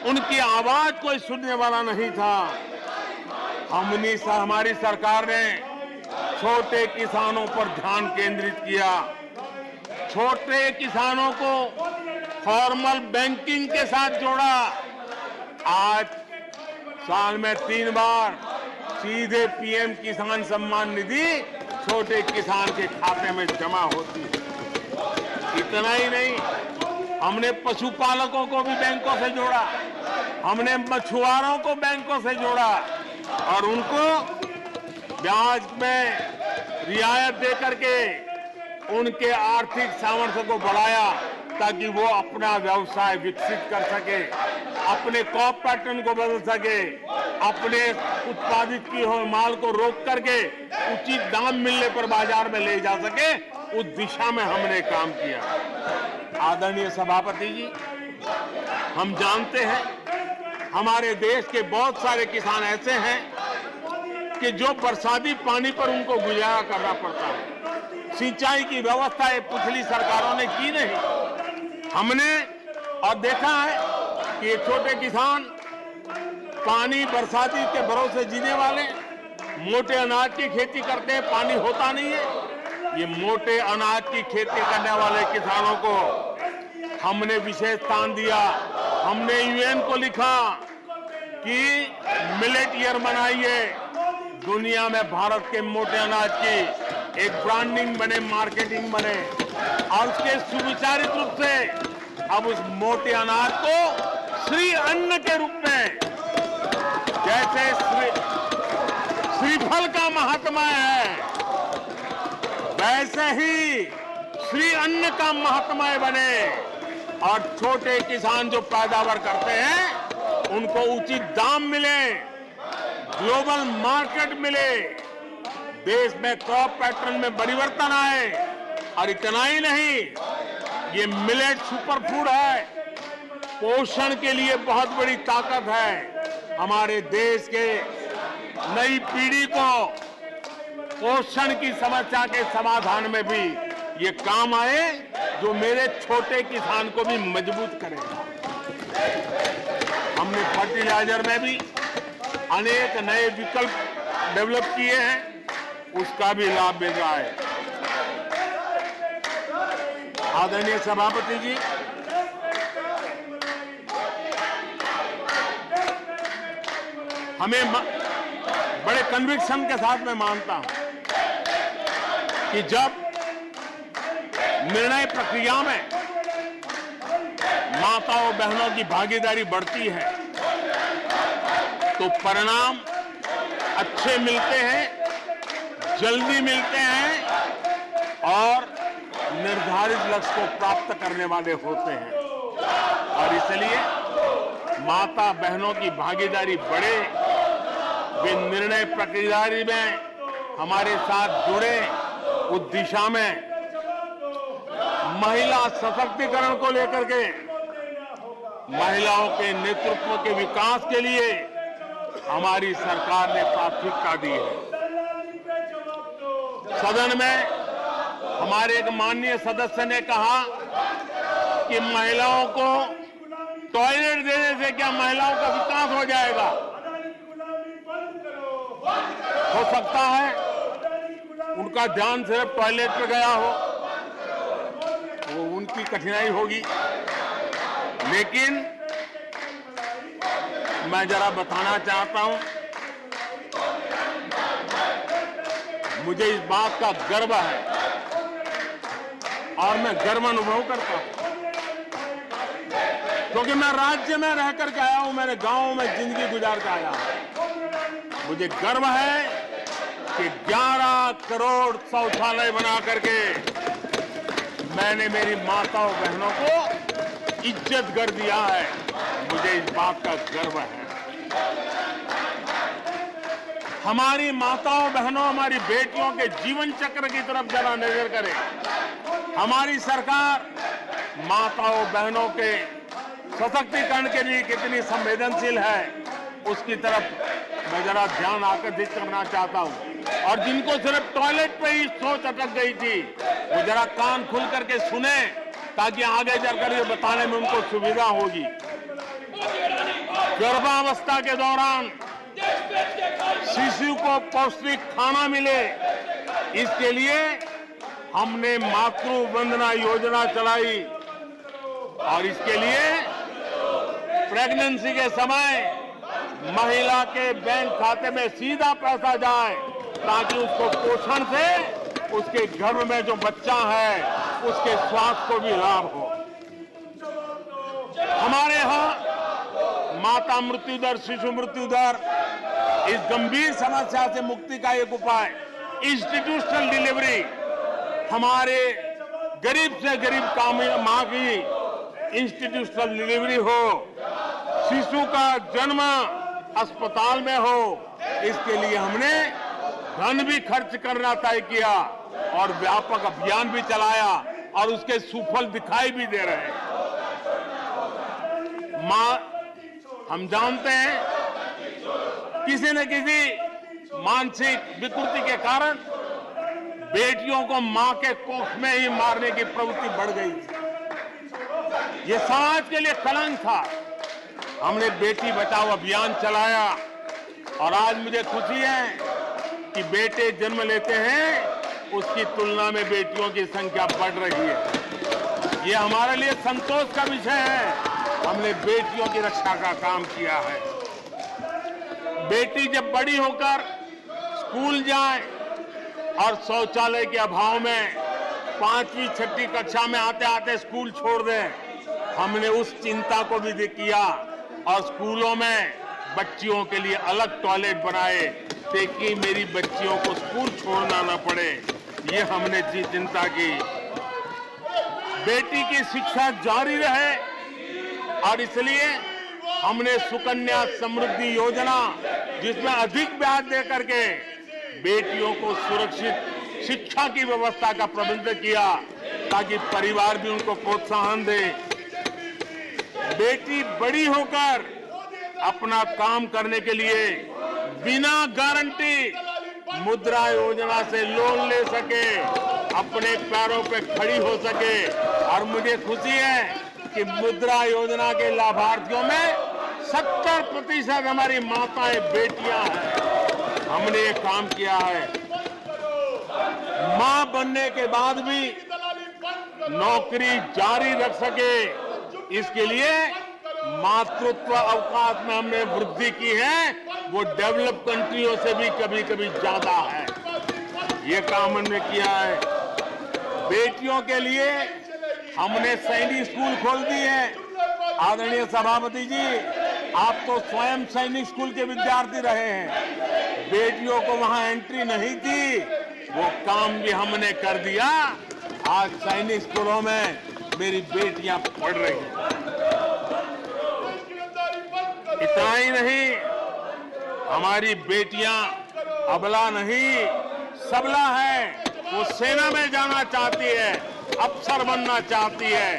B: उनकी आवाज कोई सुनने वाला नहीं था। हमारी सरकार ने छोटे किसानों पर ध्यान केंद्रित किया, छोटे किसानों को फॉर्मल बैंकिंग के साथ जोड़ा। आज साल में 3 बार सीधे पीएम किसान सम्मान निधि छोटे किसान के खाते में जमा होती है। इतना ही नहीं, हमने पशुपालकों को भी बैंकों से जोड़ा, हमने मछुआरों को बैंकों से जोड़ा और उनको ब्याज में रियायत दे करके उनके आर्थिक सामर्थ्य को बढ़ाया, ताकि वो अपना व्यवसाय विकसित कर सके, अपने क्रॉप पैटर्न को बदल सके, अपने उत्पादित की हुए माल को रोक करके उचित दाम मिलने पर बाजार में ले जा सके। उस दिशा में हमने काम किया। आदरणीय सभापति जी, हम जानते हैं हमारे देश के बहुत सारे किसान ऐसे हैं कि जो बरसाती पानी पर उनको गुजारा करना पड़ता है। सिंचाई की व्यवस्था ये पिछली सरकारों ने की नहीं। हमने और देखा है कि ये छोटे किसान पानी बरसाती के भरोसे जीने वाले, मोटे अनाज की खेती करते हैं, पानी होता नहीं है। ये मोटे अनाज की खेती करने वाले किसानों को हमने विशेष स्थान दिया। हमने यूएन को लिखा कि मिलेट ईयर मनाइए, दुनिया में भारत के मोटे अनाज की एक ब्रांडिंग बने, मार्केटिंग बने, और उसके सुविचारित रूप से अब उस मोटे अनाज को श्री अन्न के रूप में, जैसे श्रीफल का महात्मा है, वैसे ही श्री अन्न का महात्मा बने और छोटे किसान जो पैदावार करते हैं उनको उचित दाम मिले, ग्लोबल मार्केट मिले, देश में क्रॉप पैटर्न में परिवर्तन आए। और इतना ही नहीं, ये मिलेट सुपर फूड है, पोषण के लिए बहुत बड़ी ताकत है। हमारे देश के नई पीढ़ी को पोषण की समस्या के समाधान में भी ये काम आए, जो मेरे छोटे किसान को भी मजबूत करेगा। हमने फर्टिलाइजर में भी अनेक नए विकल्प डेवलप किए हैं, उसका भी लाभ मिल रहा है। आदरणीय सभापति जी, हमें बड़े कन्विक्शन के साथ मैं मानता हूं कि जब निर्णय प्रक्रिया में माताओं बहनों की भागीदारी बढ़ती है तो परिणाम अच्छे मिलते हैं, जल्दी मिलते हैं और निर्धारित लक्ष्य को प्राप्त करने वाले होते हैं। और इसलिए माता बहनों की भागीदारी बढ़े, वे निर्णय प्रक्रिया में हमारे साथ जुड़े, उस दिशा में महिला सशक्तिकरण को लेकर के, महिलाओं के नेतृत्व के विकास के लिए हमारी सरकार ने प्राथमिकता दी है। सदन में हमारे एक माननीय सदस्य ने कहा कि महिलाओं को टॉयलेट देने से क्या महिलाओं का विकास हो जाएगा? हो सकता है उनका ध्यान सिर्फ टॉयलेट पर गया हो, वो उनकी कठिनाई होगी, लेकिन मैं जरा बताना चाहता हूं, मुझे इस बात का गर्व है और मैं गर्व अनुभव करता हूं, क्योंकि मैं राज्य में रह करके आया हूं, मैंने गांव में जिंदगी गुजार के आया हूं। मुझे गर्व है कि 11 करोड़ शौचालय बना करके मैंने मेरी माताओं बहनों को इज्जत कर दिया है। मुझे इस बात का गर्व है। हमारी माताओं बहनों, हमारी बेटियों के जीवन चक्र की तरफ जरा नजर करें। हमारी सरकार माताओं बहनों के सशक्तिकरण के लिए कितनी संवेदनशील है, उसकी तरफ मैं जरा ध्यान आकर्षित करना चाहता हूं। और जिनको सिर्फ टॉयलेट पे ही सोच अटक गई थी, वो जरा कान खुल करके सुने, ताकि आगे जाकर ये बताने में उनको सुविधा होगी। गर्भावस्था के दौरान शिशु को पौष्टिक खाना मिले, इसके लिए हमने मातृ वंदना योजना चलाई और इसके लिए प्रेगनेंसी के समय महिला के बैंक खाते में सीधा पैसा जाए, ताकि उसको पोषण से उसके गर्भ में जो बच्चा है उसके स्वास्थ्य को भी लाभ हो। हमारे यहाँ माता मृत्यु दर, शिशु मृत्यु दर, इस गंभीर समस्या से मुक्ति का एक उपाय इंस्टीट्यूशनल डिलीवरी, हमारे गरीब से गरीब मां की इंस्टीट्यूशनल डिलीवरी हो, शिशु का जन्म अस्पताल में हो, इसके लिए हमने धन भी खर्च करना तय किया और व्यापक अभियान भी चलाया और उसके सुफल दिखाई भी दे रहे हैं। हम जानते हैं किसी न किसी मानसिक विकृति के कारण बेटियों को मां के कोख में ही मारने की प्रवृत्ति बढ़ गई थी। ये समाज के लिए कलंक था। हमने बेटी बचाओ अभियान चलाया और आज मुझे खुशी है जबकि बेटे जन्म लेते हैं उसकी तुलना में बेटियों की संख्या बढ़ रही है। ये हमारे लिए संतोष का विषय है। हमने बेटियों की रक्षा का काम किया है। बेटी जब बड़ी होकर स्कूल जाए और शौचालय के अभाव में 5वीं 6वीं कक्षा में आते आते स्कूल छोड़ दें, हमने उस चिंता को भी किया और स्कूलों में बच्चियों के लिए अलग टॉयलेट बनाए ताकि मेरी बच्चियों को स्कूल छोड़ना न पड़े। ये हमने चिंता की। बेटी की शिक्षा जारी रहे और इसलिए हमने सुकन्या समृद्धि योजना, जिसमें अधिक ब्याज दे करके बेटियों को सुरक्षित शिक्षा की व्यवस्था का प्रबंध किया ताकि परिवार भी उनको प्रोत्साहन दे। बेटी बड़ी होकर अपना काम करने के लिए बिना गारंटी मुद्रा योजना से लोन ले सके, अपने पैरों पे खड़ी हो सके। और मुझे खुशी है कि मुद्रा योजना के लाभार्थियों में 70% हमारी माताएं बेटियां हैं। हमने ये काम किया है। मां बनने के बाद भी नौकरी जारी रख सके, इसके लिए मातृत्व अवकाश में हमने वृद्धि की है। वो डेवलप कंट्रियों से भी कभी कभी ज्यादा है। ये काम हमने किया है। बेटियों के लिए हमने सैनिक स्कूल खोल दिए हैं। आदरणीय सभापति जी, आप तो स्वयं सैनिक स्कूल के विद्यार्थी रहे हैं। बेटियों को वहां एंट्री नहीं थी, वो काम भी हमने कर दिया। आज सैनिक स्कूलों में मेरी बेटियां पढ़ रही हैं। इतना ही नहीं, हमारी बेटियां अबला नहीं सबला है। वो सेना में जाना चाहती है, अफसर बनना चाहती है।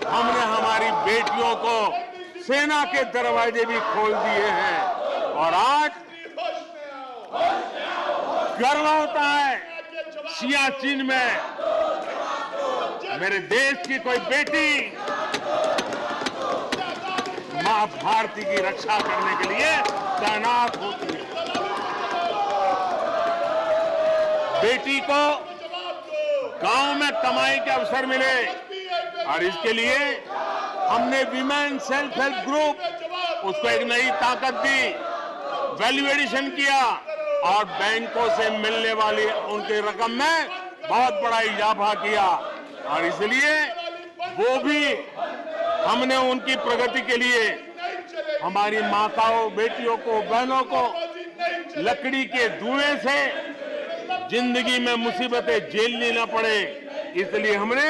B: हमने हमारी बेटियों को सेना के दरवाजे भी खोल दिए हैं। और आज गर्व होता है सियाचिन में मेरे देश की कोई बेटी मां भारती की रक्षा करने के लिए तैनात होती है। बेटी को गांव में कमाई के अवसर मिले और इसके लिए हमने विमेन सेल्फ हेल्प ग्रुप, उसको एक नई ताकत दी, वैल्यू एडिशन किया और बैंकों से मिलने वाली उनकी रकम में बहुत बड़ा इजाफा किया। और इसलिए वो भी हमने उनकी प्रगति के लिए हमारी माताओं, बेटियों को, बहनों को लकड़ी के धुएं से जिंदगी में मुसीबतें झेलनी न पड़े, इसलिए हमने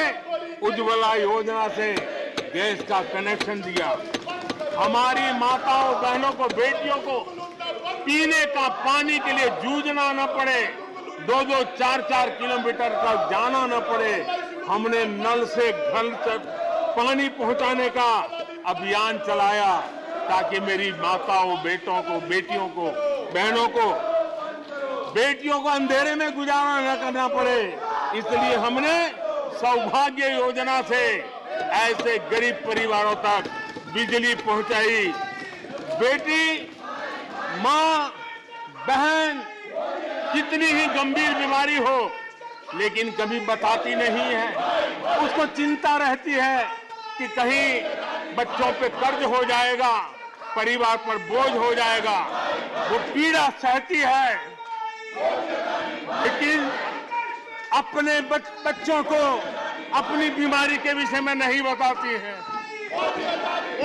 B: उज्ज्वला योजना से गैस का कनेक्शन दिया। हमारी माताओं, बहनों को, बेटियों को पीने का पानी के लिए जूझना न पड़े, 2-2, 4-4 किलोमीटर तक जाना न पड़े। हमने नल से घर तक पानी पहुंचाने का अभियान चलाया ताकि मेरी माताओं, बेटों को, बेटियों को, बहनों को, बेटियों को अंधेरे में गुजारा न करना पड़े। इसलिए हमने सौभाग्य योजना से ऐसे गरीब परिवारों तक बिजली पहुंचाई। बेटी, मां, बहन कितनी ही गंभीर बीमारी हो लेकिन कभी बताती नहीं है। उसको चिंता रहती है कि कहीं बच्चों पे कर्ज हो जाएगा, परिवार पर बोझ हो जाएगा। वो पीड़ा सहती है लेकिन अपने बच्चों को अपनी बीमारी के विषय में नहीं बताती है।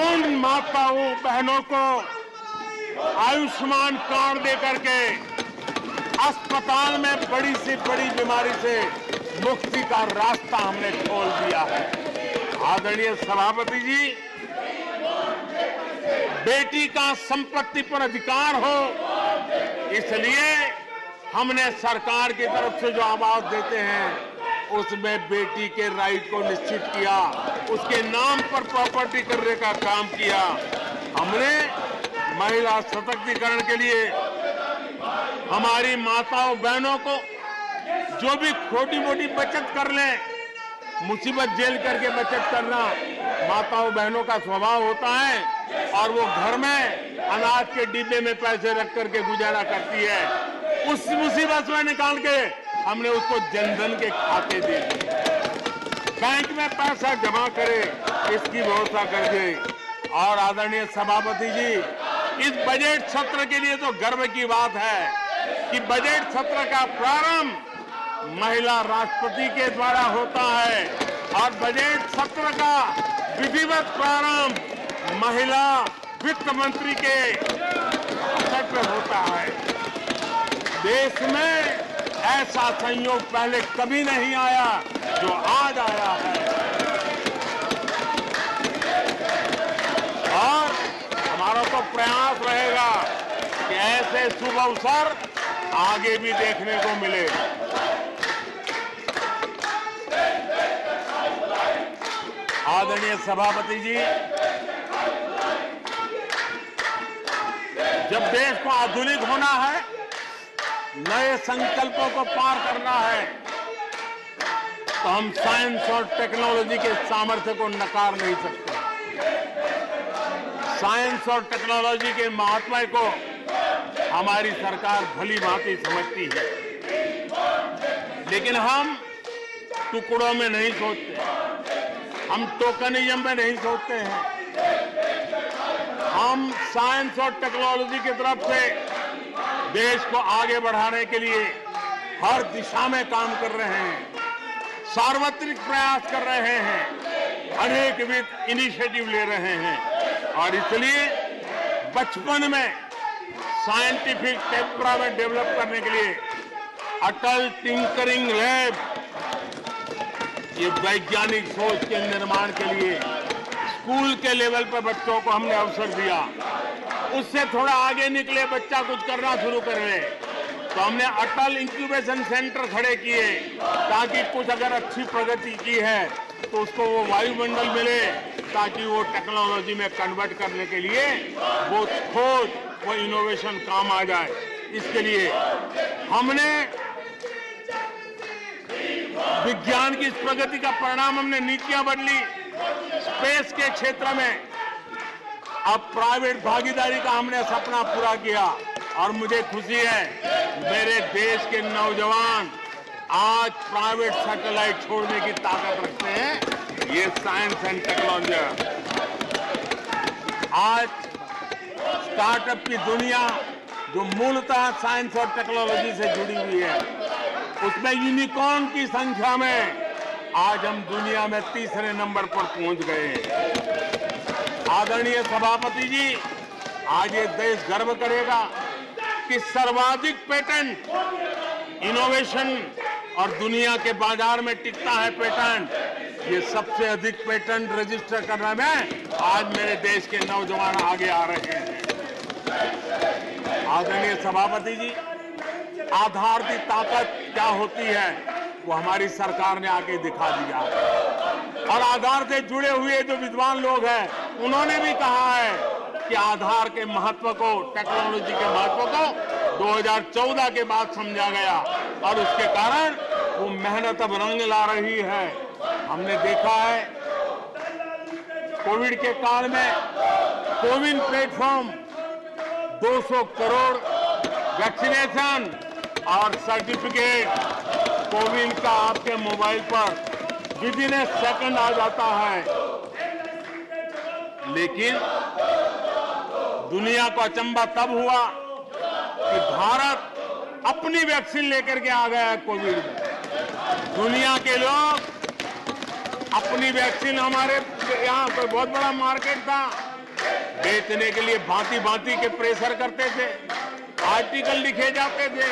B: उन माताओं, बहनों को आयुष्मान कार्ड दे करके अस्पताल में बड़ी से बड़ी बीमारी से मुक्ति का रास्ता हमने खोल दिया है। आदरणीय सभापति जी, बेटी का संपत्ति पर अधिकार हो, इसलिए हमने सरकार की तरफ से जो आवाज देते हैं उसमें बेटी के राइट को निश्चित किया, उसके नाम पर प्रॉपर्टी करने का काम किया। हमने महिला सशक्तिकरण के लिए हमारी माताओं, बहनों को जो भी छोटी मोटी बचत कर लें, मुसीबत झेल करके बचत करना माताओं, बहनों का स्वभाव होता है और वो घर में अनाज के डिब्बे में पैसे रख करके गुजारा करती है। उस मुसीबत में निकाल के हमने उसको जनधन के खाते दे दिए। बैंक में पैसा जमा करे इसकी व्यवस्था कर दी। और आदरणीय सभापति जी, इस बजट सत्र के लिए तो गर्व की बात है कि बजट सत्र का प्रारंभ महिला राष्ट्रपति के द्वारा होता है और बजट सत्र का विधिवत प्रारंभ महिला वित्त मंत्री के अवसर पर होता है। देश में ऐसा संयोग पहले कभी नहीं आया जो आज आया है। और हमारा तो प्रयास रहेगा कि ऐसे शुभ अवसर आगे भी देखने को मिले। आदरणीय सभापति जी, जब देश को आधुनिक होना है, नए संकल्पों को पार करना है, तो हम साइंस और टेक्नोलॉजी के सामर्थ्य को नकार नहीं सकते। साइंस और टेक्नोलॉजी के महात्मा को हमारी सरकार भली भांति समझती है, लेकिन हम टुकड़ों में नहीं सोचते, हम टोकनिज्म में नहीं सोचते हैं। हम साइंस और टेक्नोलॉजी की तरफ से देश को आगे बढ़ाने के लिए हर दिशा में काम कर रहे हैं, सार्वत्रिक प्रयास कर रहे हैं, अनेकविध इनिशिएटिव ले रहे हैं। और इसलिए बचपन में साइंटिफिक टेम्परामेंट डेवलप करने के लिए अटल टिंकरिंग लैब, ये वैज्ञानिक सोच के निर्माण के लिए स्कूल के लेवल पर बच्चों को हमने अवसर दिया। उससे थोड़ा आगे निकले, बच्चा कुछ करना शुरू कर ले, तो हमने अटल इंक्यूबेशन सेंटर खड़े किए ताकि कुछ अगर अच्छी प्रगति की है तो उसको वो वायुमंडल मिले, ताकि वो टेक्नोलॉजी में कन्वर्ट करने के लिए वो खोज, वो इनोवेशन काम आ जाए। इसके लिए हमने विज्ञान की इस प्रगति का परिणाम, हमने नीतियां बदली। स्पेस के क्षेत्र में अब प्राइवेट भागीदारी का हमने सपना पूरा किया और मुझे खुशी है मेरे देश के नौजवान आज प्राइवेट सैटेलाइट छोड़ने की ताकत रखते हैं। ये साइंस एंड टेक्नोलॉजी। आज स्टार्टअप की दुनिया जो मूलतः साइंस और टेक्नोलॉजी से जुड़ी हुई है, उसमें यूनिकॉर्न की संख्या में आज हम दुनिया में तीसरे नंबर पर पहुंच गए हैं। आदरणीय सभापति जी, आज ये देश गर्व करेगा कि सर्वाधिक पेटेंट इनोवेशन और दुनिया के बाजार में टिकता है पेटेंट, ये सबसे अधिक पेटेंट रजिस्टर करने में आज मेरे देश के नौजवान आगे आ रहे हैं। आदरणीय सभापति जी, आधार की ताकत क्या होती है वो हमारी सरकार ने आके दिखा दिया। और आधार से जुड़े हुए जो विद्वान लोग हैं उन्होंने भी कहा है कि आधार के महत्व को, टेक्नोलॉजी के महत्व को 2014 के बाद समझा गया और उसके कारण वो मेहनत अब रंग ला रही है। हमने देखा है कोविड के काल में कोविन प्लेटफॉर्म 200 करोड़ वैक्सीनेशन और सर्टिफिकेट कोविन का आपके मोबाइल पर विदिन ए सेकंड आ जाता है। लेकिन दुनिया को अचंभा तब हुआ कि भारत अपनी वैक्सीन लेकर के आ गया है कोविड में। दुनिया के लोग अपनी वैक्सीन, हमारे यहाँ कोई बहुत बड़ा मार्केट था, बेचने के लिए भांति भांति के प्रेशर करते थे, आर्टिकल लिखे जाते थे,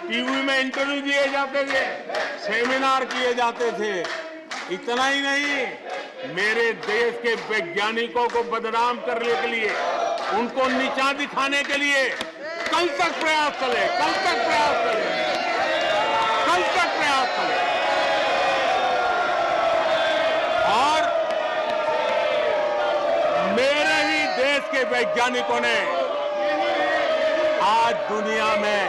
B: टीवी में इंटरव्यू दिए जाते थे, सेमिनार किए जाते थे। इतना ही नहीं, मेरे देश के वैज्ञानिकों को बदनाम करने के लिए, उनको नीचा दिखाने के लिए कल तक प्रयास चले, कल तक प्रयास चले, कल तक प्रयास चले। और मेरे ही देश के वैज्ञानिकों ने आज दुनिया में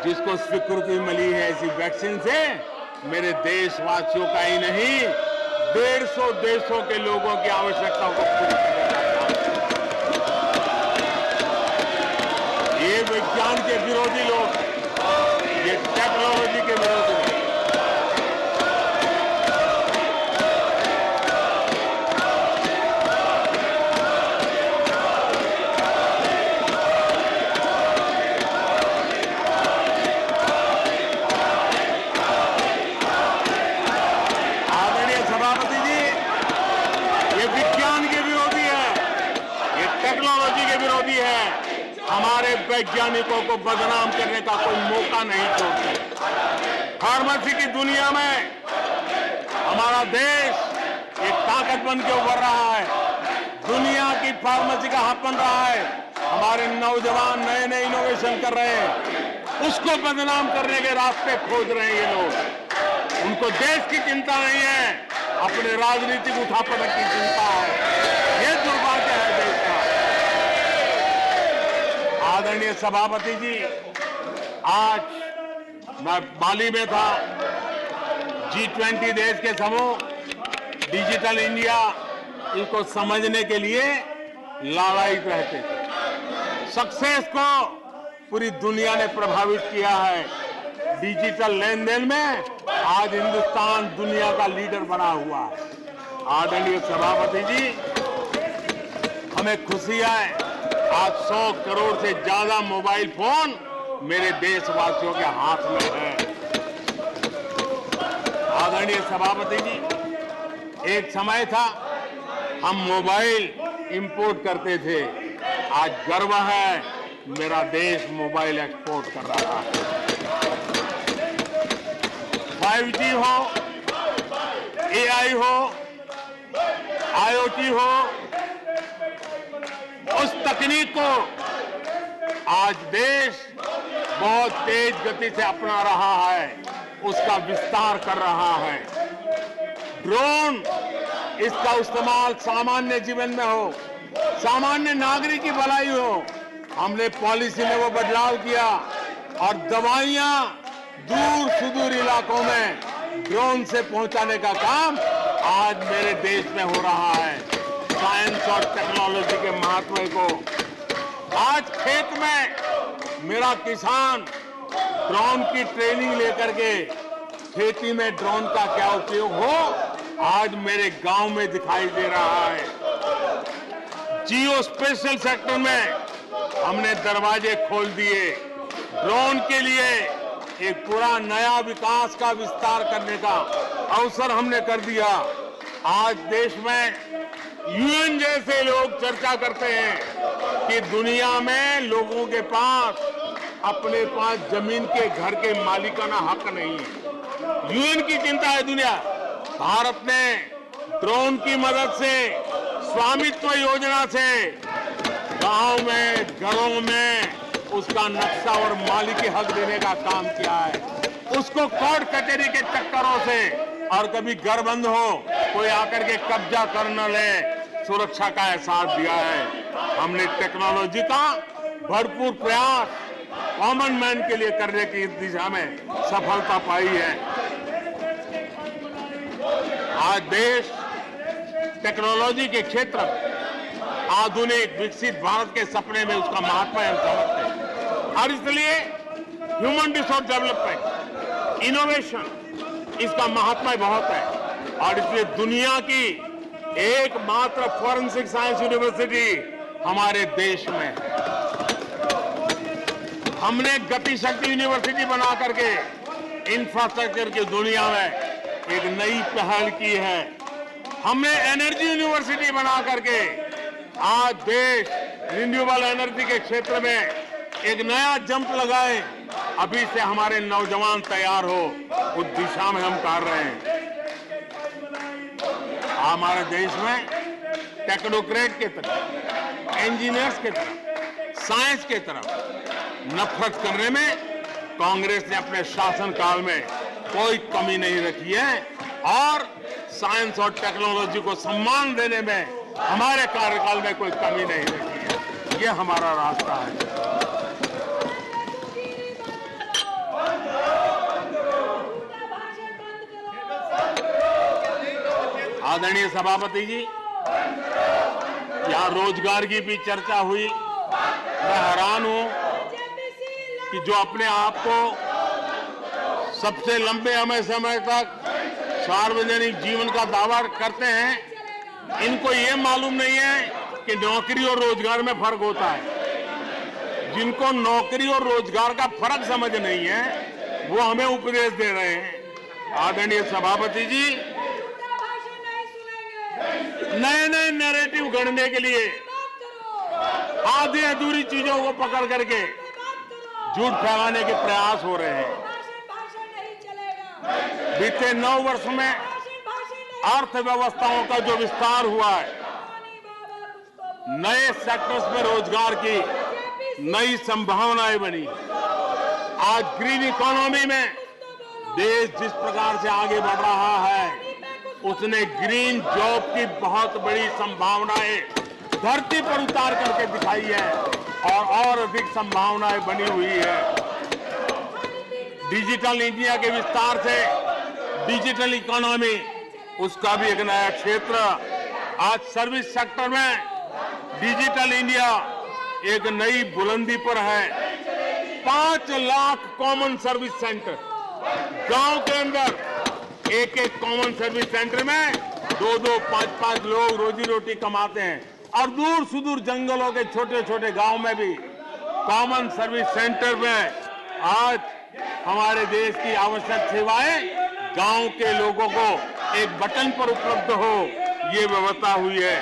B: जिसको स्वीकृति मिली है ऐसी वैक्सीन से, मेरे देशवासियों का ही नहीं 150 देशों के लोगों की आवश्यकताओं को पूरी किया जाता है। ये विज्ञान विज्ञान के विरोधी लोग, ये टेक्नोलॉजी के विरोधी हैं। आदरणीय सभापति जी, ये विज्ञान के विरोधी है, ये टेक्नोलॉजी के विरोधी है। हमारे वैज्ञानिकों को बदनाम करने का कोई मौका नहीं छोड़ते। फार्मेसी की दुनिया में हमारा देश एक ताकत बन के उभर रहा है। दुनिया की फार्मेसी का हब बन रहा है। हमारे नौजवान नए नए इनोवेशन कर रहे हैं, उसको बदनाम करने के रास्ते खोज रहे हैं ये लोग। उनको देश की चिंता नहीं है, अपने राजनीतिक उठापटक की चिंता है। ये दुर्भाग्य है देश का। आदरणीय सभापति जी, आज मैं बाली में था। G20 देश के समूह डिजिटल इंडिया इसको समझने के लिए लालायित रहते थे। सक्सेस को पूरी दुनिया ने प्रभावित किया है। डिजिटल लेन देन में आज हिंदुस्तान दुनिया का लीडर बना हुआ है। आदरणीय सभापति जी, हमें खुशी है आज 100 करोड़ से ज्यादा मोबाइल फोन मेरे देशवासियों के हाथ में है। आदरणीय सभापति जी, एक समय था हम मोबाइल इंपोर्ट करते थे। आज गर्व है मेरा देश मोबाइल एक्सपोर्ट कर रहा है। 5G हो, AI हो, IoT हो, उस तकनीक को आज देश बहुत तेज गति से अपना रहा है, उसका विस्तार कर रहा है। ड्रोन, इसका इस्तेमाल सामान्य जीवन में हो, सामान्य नागरिक की भलाई हो। हमने पॉलिसी में वो बदलाव किया और दवाइयां दूर सुदूर इलाकों में ड्रोन से पहुंचाने का काम आज मेरे देश में हो रहा है। साइंस और टेक्नोलॉजी के महत्व को आज खेत में मेरा किसान ड्रोन की ट्रेनिंग लेकर के खेती में ड्रोन का क्या उपयोग हो, आज मेरे गांव में दिखाई दे रहा है। जियो स्पेशल सेक्टर में हमने दरवाजे खोल दिए। ड्रोन के लिए एक पूरा नया विकास का विस्तार करने का अवसर हमने कर दिया। आज देश में यूएन जैसे लोग चर्चा करते हैं कि दुनिया में लोगों के पास अपने पास जमीन के घर के मालिकाना हक नहीं है। यूएन की चिंता है दुनिया। भारत ने ड्रोन की मदद से, स्वामित्व योजना से गांव में, घरों में उसका नक्शा और मालिकी हक देने का काम किया है। उसको कोर्ट कचहरी के चक्करों से और कभी घर बंद हो, कोई आकर के कब्जा कर न ले, सुरक्षा का एहसास दिया है। हमने टेक्नोलॉजी का भरपूर प्रयास कॉमन मैन के लिए करने की दिशा में सफलता पाई है। आज देश टेक्नोलॉजी के क्षेत्र में आधुनिक विकसित भारत के सपने में उसका महत्व हम समझते हैं और इसलिए ह्यूमन रिसोर्स डेवलपमेंट, इनोवेशन, इसका महत्व बहुत है। और इसलिए दुनिया की एकमात्र फॉरेंसिक साइंस यूनिवर्सिटी हमारे देश में है। हमने गति शक्ति यूनिवर्सिटी बना करके इंफ्रास्ट्रक्चर की दुनिया में एक नई पहल की है। हमने एनर्जी यूनिवर्सिटी बना करके आज देश रिन्यूएबल एनर्जी के क्षेत्र में एक नया जंप लगाए। अभी से हमारे नौजवान तैयार हो, उस दिशा में हम कर रहे हैं। हमारे देश में टेक्नोक्रेट की तरफ, इंजीनियर्स की तरफ, साइंस की तरफ नफरत करने में कांग्रेस ने अपने शासनकाल में कोई कमी नहीं रखी है और साइंस और टेक्नोलॉजी को सम्मान देने में हमारे कार्यकाल में कोई कमी नहीं रखी है। ये हमारा रास्ता है। आदरणीय सभापति जी, यहाँ रोजगार की भी चर्चा हुई। मैं हैरान हूं कि जो अपने आप को सबसे लंबे समय तक सार्वजनिक जीवन का दावा करते हैं, इनको ये मालूम नहीं है कि नौकरी और रोजगार में फर्क होता है। जिनको नौकरी और रोजगार का फर्क समझ नहीं है, वो हमें उपदेश दे रहे हैं। आदरणीय सभापति जी, नए नए नैरेटिव गढ़ने के लिए आधी अधूरी चीजों को पकड़ करके झूठ फैलाने के प्रयास हो रहे हैं। बीते 9 वर्ष में अर्थव्यवस्थाओं का जो विस्तार हुआ है, नए सेक्टर्स में रोजगार की नई संभावनाएं बनी। आज ग्रीन इकोनॉमी में देश जिस प्रकार से आगे बढ़ रहा है, उसने ग्रीन जॉब की बहुत बड़ी संभावनाएं धरती पर उतार करके दिखाई है और अधिक संभावनाएं बनी हुई है। डिजिटल इंडिया के विस्तार से डिजिटल इकोनॉमी, उसका भी एक नया क्षेत्र। आज सर्विस सेक्टर में डिजिटल इंडिया एक नई बुलंदी पर है। 5 लाख कॉमन सर्विस सेंटर, गांव के अंदर एक कॉमन सर्विस सेंटर में 2-2, 5-5 लोग रोजी रोटी कमाते हैं। और दूर सुदूर जंगलों के छोटे छोटे गांव में भी कॉमन सर्विस सेंटर में आज हमारे देश की आवश्यक सेवाएं गांव के लोगों को एक बटन पर उपलब्ध हो, ये व्यवस्था हुई है।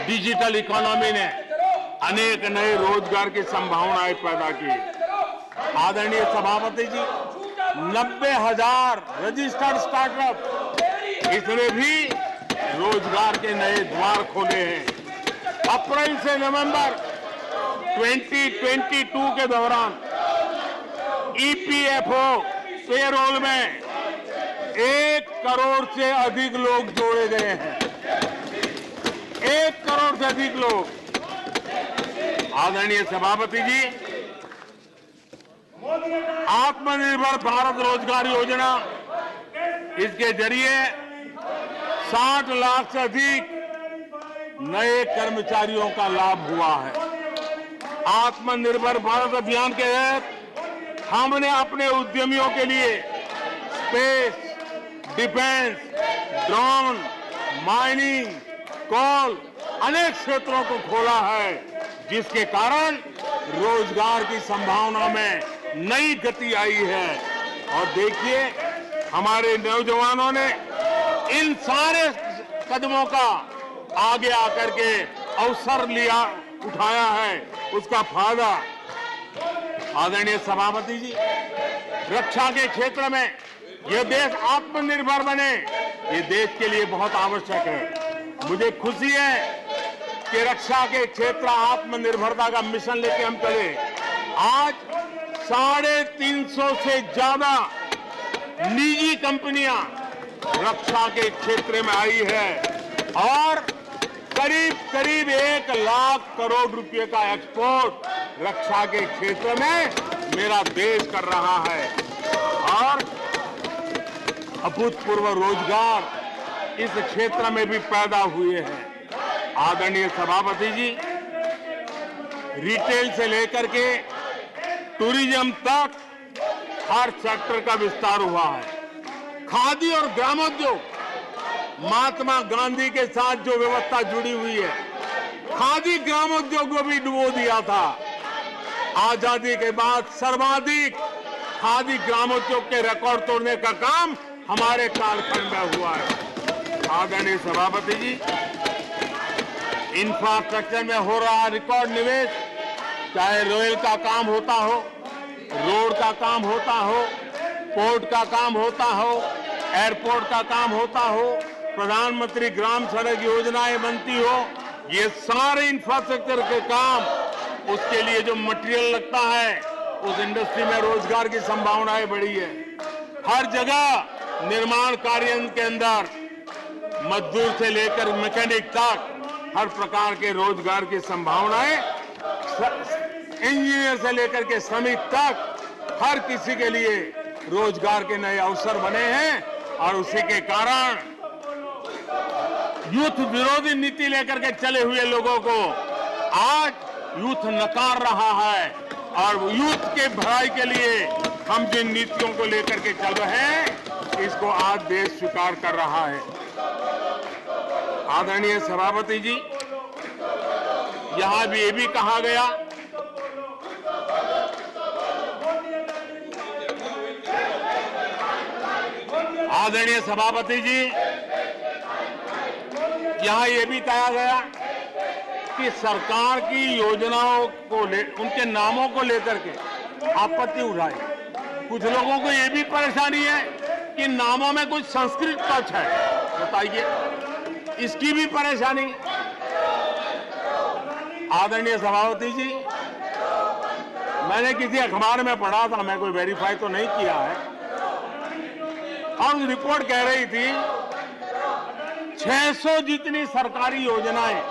B: डिजिटल इकोनॉमी ने अनेक नए रोजगार की संभावनाएं पैदा की। आदरणीय सभापति जी, 90,000 रजिस्टर्ड स्टार्टअप, इसने भी रोजगार के नए द्वार खोले हैं। अप्रैल से नवंबर 2022 के दौरान ईपीएफओ पेरोल में 1 करोड़ से अधिक लोग जोड़े गए हैं। 1 करोड़ से अधिक लोग। आदरणीय सभापति जी, आत्मनिर्भर भारत रोजगार योजना, इसके जरिए 60 लाख से अधिक नए कर्मचारियों का लाभ हुआ है। आत्मनिर्भर भारत अभियान के तहत हमने अपने उद्यमियों के लिए स्पेस, डिफेंस, ड्रोन, माइनिंग, कोल, अनेक क्षेत्रों को खोला है, जिसके कारण रोजगार की संभावना में नई गति आई है। और देखिए, हमारे नौजवानों ने इन सारे कदमों का आगे आकर के अवसर लिया, उठाया है, उसका फायदा। आदरणीय सभापति जी, रक्षा के क्षेत्र में यह देश आत्मनिर्भर बने, ये देश के लिए बहुत आवश्यक है। मुझे खुशी है कि रक्षा के क्षेत्र आत्मनिर्भरता का मिशन लेके हम चले। आज 350 से ज्यादा निजी कंपनियां रक्षा के क्षेत्र में आई है और करीब 1 लाख करोड़ रुपए का एक्सपोर्ट रक्षा के क्षेत्र में मेरा देश कर रहा है। और अभूतपूर्व रोजगार इस क्षेत्र में भी पैदा हुए हैं। आदरणीय सभापति जी, रिटेल से लेकर के टूरिज्म तक हर सेक्टर का विस्तार हुआ है। खादी और ग्रामोद्योग, महात्मा गांधी के साथ जो व्यवस्था जुड़ी हुई है, खादी ग्रामोद्योग को भी डुबो दिया था। आजादी के बाद सर्वाधिक खादी ग्रामोद्योग के रिकॉर्ड तोड़ने का काम हमारे कालखंड में हुआ है। आदरणीय सभापति जी, इंफ्रास्ट्रक्चर में हो रहा रिकॉर्ड निवेश, चाहे रेल का काम होता हो, रोड का काम होता हो, पोर्ट का काम होता हो, एयरपोर्ट का काम होता हो, प्रधानमंत्री ग्राम सड़क योजनाएं बनती हो, ये सारे इंफ्रास्ट्रक्चर के काम, उसके लिए जो मटेरियल लगता है, उस इंडस्ट्री में रोजगार की संभावनाएं बढ़ी है। हर जगह निर्माण कार्य के अंदर मजदूर से लेकर मैकेनिक तक हर प्रकार के रोजगार की संभावनाएं, इंजीनियर से लेकर के श्रमिक तक हर किसी के लिए रोजगार के नए अवसर बने हैं। और उसी के कारण यूथ विरोधी नीति लेकर के चले हुए लोगों को आज यूथ नकार रहा है। और यूथ के भलाई के लिए हम जिन नीतियों को लेकर के चल रहे हैं, इसको आज देश स्वीकार कर रहा है। आदरणीय सभापति जी, यहां भी ये भी कहा गया आदरणीय सभापति जी, यहां ये भी कहा गया कि सरकार की योजनाओं को उनके नामों को लेकर के आपत्ति उठाई। कुछ लोगों को ये भी परेशानी है कि नामों में कुछ संस्कृत टच है। बताइए, इसकी भी परेशानी। आदरणीय सभापति जी, मैंने किसी अखबार में पढ़ा था, मैं कोई वेरीफाई तो नहीं किया है, और रिपोर्ट कह रही थी 600 जितनी सरकारी योजनाएं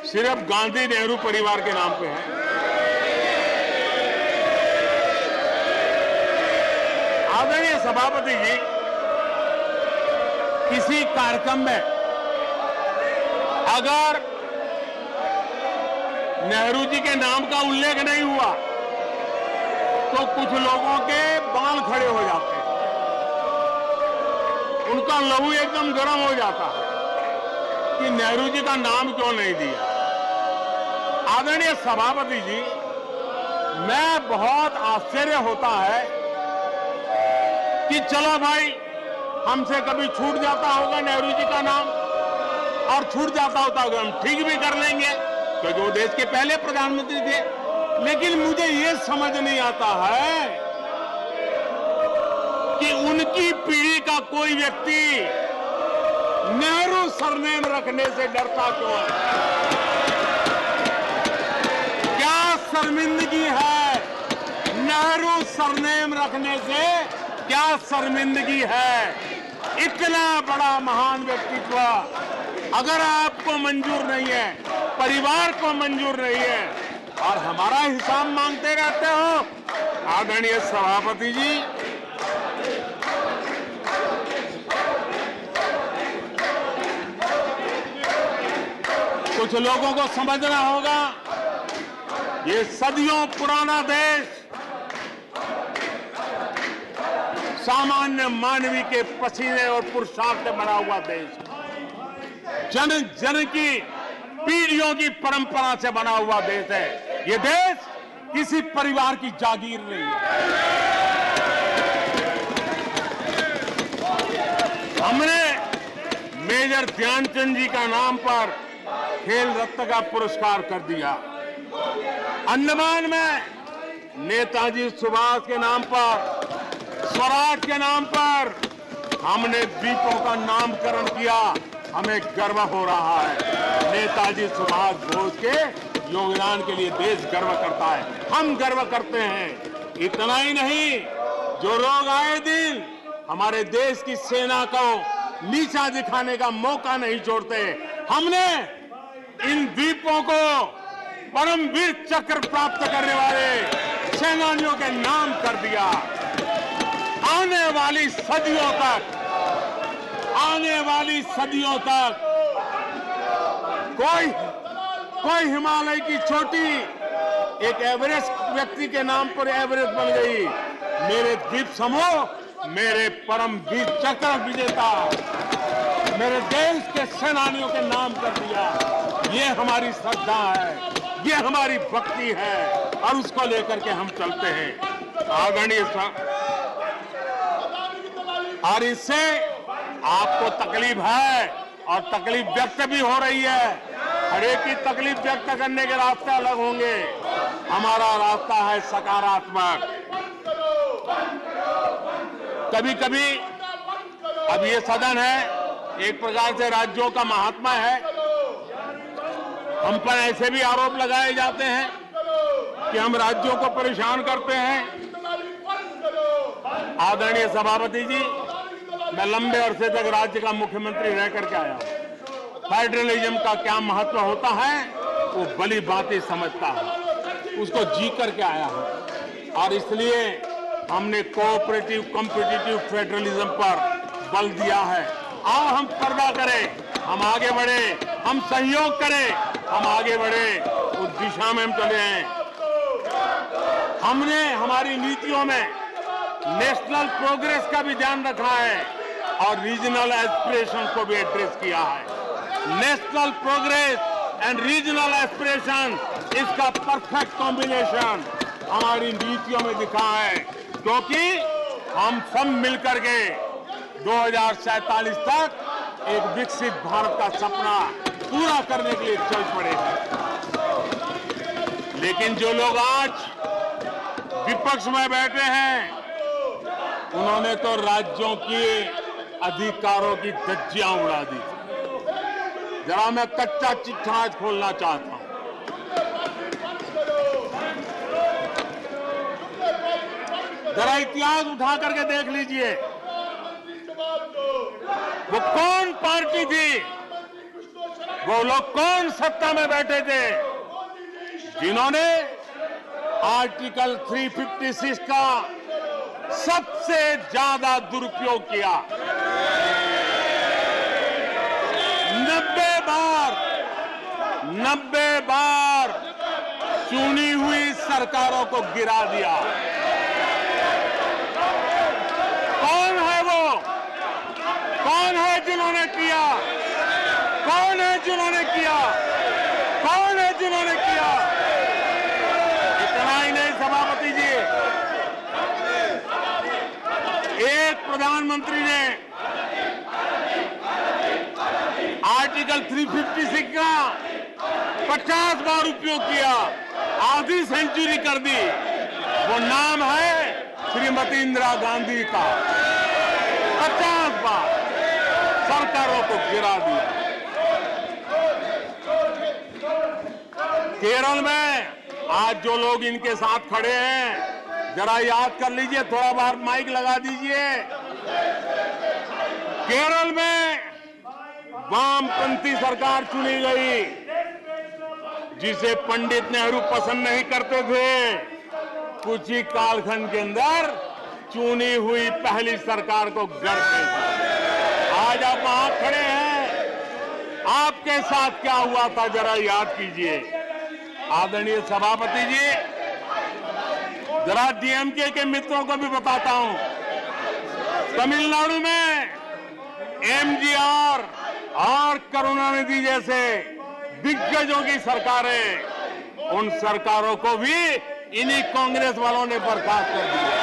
B: सिर्फ गांधी नेहरू परिवार के नाम पे है। आदरणीय सभापति जी, किसी कार्यक्रम में अगर नेहरू जी के नाम का उल्लेख नहीं हुआ तो कुछ लोगों के बाल खड़े हो जाते हैं, उनका लहू एकदम गर्म हो जाता है कि नेहरू जी का नाम क्यों नहीं दिया। आदरणीय सभापति जी, मैं बहुत आश्चर्य होता है कि चलो भाई, हमसे कभी छूट जाता होगा नेहरू जी का नाम, और छूट जाता होता होगा, हम ठीक भी कर लेंगे क्योंकि वो देश के पहले प्रधानमंत्री थे। लेकिन मुझे ये समझ नहीं आता है कि उनकी पीढ़ी का कोई व्यक्ति नेहरू सरनेम रखने से डरता क्यों है? क्या शर्मिंदगी है नेहरू सरनेम रखने से? क्या शर्मिंदगी है? इतना बड़ा महान व्यक्तित्व अगर आपको मंजूर नहीं है, परिवार को मंजूर नहीं है, और हमारा हिसाब मांगते रहते हो। आदरणीय सभापति जी, कुछ लोगों को समझना होगा, ये सदियों पुराना देश सामान्य मानवी के पसीने और पुरुषार्थ से बना हुआ देश, जन जन की पीढ़ियों की परंपरा से बना हुआ देश है। ये देश किसी परिवार की जागीर नहीं है। हमने मेजर ध्यानचंद जी का नाम पर खेल रत्न का पुरस्कार कर दिया। अंडमान में नेताजी सुभाष के नाम पर, स्वराज के नाम पर हमने द्वीपों का नामकरण किया। हमें गर्व हो रहा है। नेताजी सुभाष बोस के योगदान के लिए देश गर्व करता है, हम गर्व करते हैं। इतना ही नहीं, जो लोग आए दिन हमारे देश की सेना को नीचा दिखाने का मौका नहीं छोड़ते, हमने इन द्वीपों को परमवीर चक्र प्राप्त करने वाले सेनानियों के नाम कर दिया। आने वाली सदियों तक कोई हिमालय की चोटी एक एवरेस्ट व्यक्ति के नाम पर एवरेस्ट बन गई। मेरे द्वीप समूह मेरे परमवीर चक्र विजेता, मेरे देश के सेनानियों के नाम कर दिया। ये हमारी श्रद्धा है, ये हमारी भक्ति है, और उसको लेकर के हम चलते हैं। आदरणीय और इससे आपको तकलीफ है, और तकलीफ व्यक्त भी हो रही है। हर एक की तकलीफ व्यक्त करने के रास्ते अलग होंगे। हमारा रास्ता है सकारात्मक। कभी कभी, अब ये सदन है, एक प्रकार से राज्यों का महात्मा है, हम पर ऐसे भी आरोप लगाए जाते हैं कि हम राज्यों को परेशान करते हैं। आदरणीय सभापति जी, मैं लंबे अरसे तक राज्य का मुख्यमंत्री रह करके आया हूं। फेडरलिज्म का क्या महत्व होता है वो भली भांति समझता हूं, उसको जी करके आया हूं, और इसलिए हमने कोऑपरेटिव कॉम्पिटिटिव फेडरलिज्म पर बल दिया है। आओ हम पर्दा करें, हम आगे बढ़े, हम सहयोग करें, हम आगे बढ़े, उस दिशा में हम चले हैं। हमने हमारी नीतियों में नेशनल प्रोग्रेस का भी ध्यान रखा है और रीजनल एस्पिरेशन को भी एड्रेस किया है। National progress and regional aspiration, इसका परफेक्ट कॉम्बिनेशन हमारी नीतियों में दिखा है, क्योंकि हम सब मिलकर के 2047 तक एक विकसित भारत का सपना पूरा करने के लिए चल पड़े हैं। लेकिन जो लोग आज विपक्ष में बैठे हैं, उन्होंने तो राज्यों के अधिकारों की धज्जियां उड़ा दी। जरा मैं कच्चा चिट्ठा आज खोलना चाहता हूं। जरा इतिहास उठा करके देख लीजिए, वो कौन पार्टी थी, वो लोग कौन सत्ता में बैठे थे जिन्होंने आर्टिकल 356 का सबसे ज्यादा दुरुपयोग किया। 90 बार चुनी हुई सरकारों को गिरा दिया। कौन है वो? कौन है जिन्होंने किया? कौन है जिन्होंने किया? कौन है जिन्होंने किया? इतना ही नहीं सभापति जी, एक प्रधानमंत्री ने आर्टिकल 356 का 50 बार उपयोग किया, आधी सेंचुरी कर दी। वो नाम है श्रीमती इंदिरा गांधी का। 50 बार सरकारों को गिरा दिया। केरल में आज जो लोग इनके साथ खड़े हैं, जरा याद कर लीजिए, थोड़ा बार माइक लगा दीजिए। केरल में वामपंथी सरकार चुनी गई, जिसे पंडित नेहरू पसंद नहीं करते थे। कुछ ही कालखंड के अंदर चुनी हुई पहली सरकार को गढ़ते थे। आज आप वहां खड़े हैं, आपके साथ क्या हुआ था जरा याद कीजिए। आदरणीय सभापति जी, जरा डीएमके के मित्रों को भी बताता हूं, तमिलनाडु में एमजीआर और करुणानिधि जैसे दिग्गजों की सरकारें, उन सरकारों को भी इन्हीं कांग्रेस वालों ने बर्खास्त कर दिया।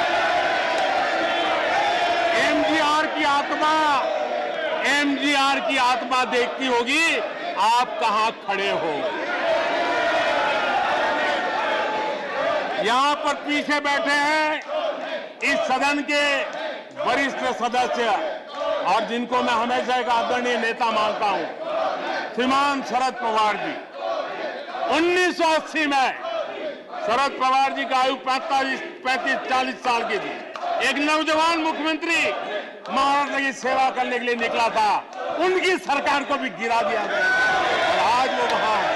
B: एमजीआर की आत्मा देखती होगी आप कहां खड़े हो। यहां पर पीछे बैठे हैं इस सदन के वरिष्ठ सदस्य और जिनको मैं हमेशा एक आदरणीय नेता मानता हूं, श्रीमान शरद पवार जी। 1980 में शरद पवार जी का आयु 35-40 साल की थी। एक नौजवान मुख्यमंत्री महाराष्ट्र की सेवा करने के लिए निकला था, उनकी सरकार को भी गिरा दिया गया और आज वो वहां है।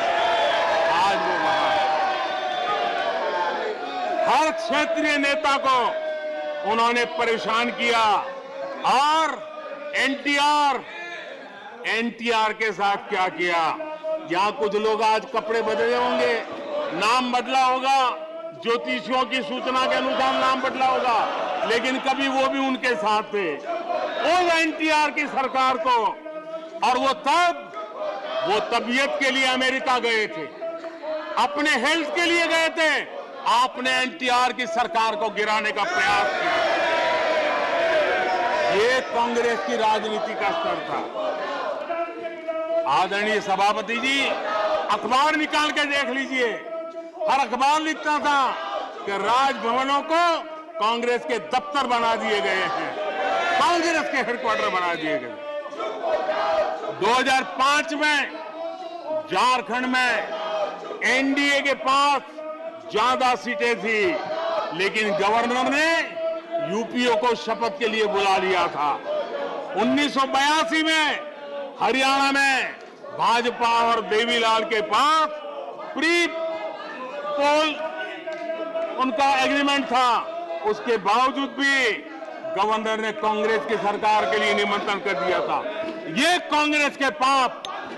B: आज वो वहां है। हर क्षेत्रीय नेता को उन्होंने परेशान किया और एनटीआर के साथ क्या किया। यहां कुछ लोग आज कपड़े बदले होंगे, नाम बदला होगा, ज्योतिषियों की सूचना के अनुसार नाम बदला होगा, लेकिन कभी वो भी उनके साथ थे। उस एनटीआर की सरकार को, और वो तबीयत के लिए अमेरिका गए थे, अपने हेल्थ के लिए गए थे। आपने एनटीआर की सरकार को गिराने का प्रयास किया। ये कांग्रेस की राजनीति का स्तर था। आदरणीय सभापति जी, अखबार निकाल के देख लीजिए, हर अखबार लिखता था कि राजभवनों को कांग्रेस के दफ्तर बना दिए गए हैं, कांग्रेस के हेडक्वार्टर बना दिए गए। 2005 में झारखंड में एनडीए के पास ज्यादा सीटें थी, लेकिन गवर्नर ने यूपीओ को शपथ के लिए बुला लिया था। 1982 में हरियाणा में भाजपा और देवीलाल के पास प्री पोल उनका एग्रीमेंट था, उसके बावजूद भी गवर्नर ने कांग्रेस की सरकार के लिए निमंत्रण कर दिया था। ये कांग्रेस के पाप,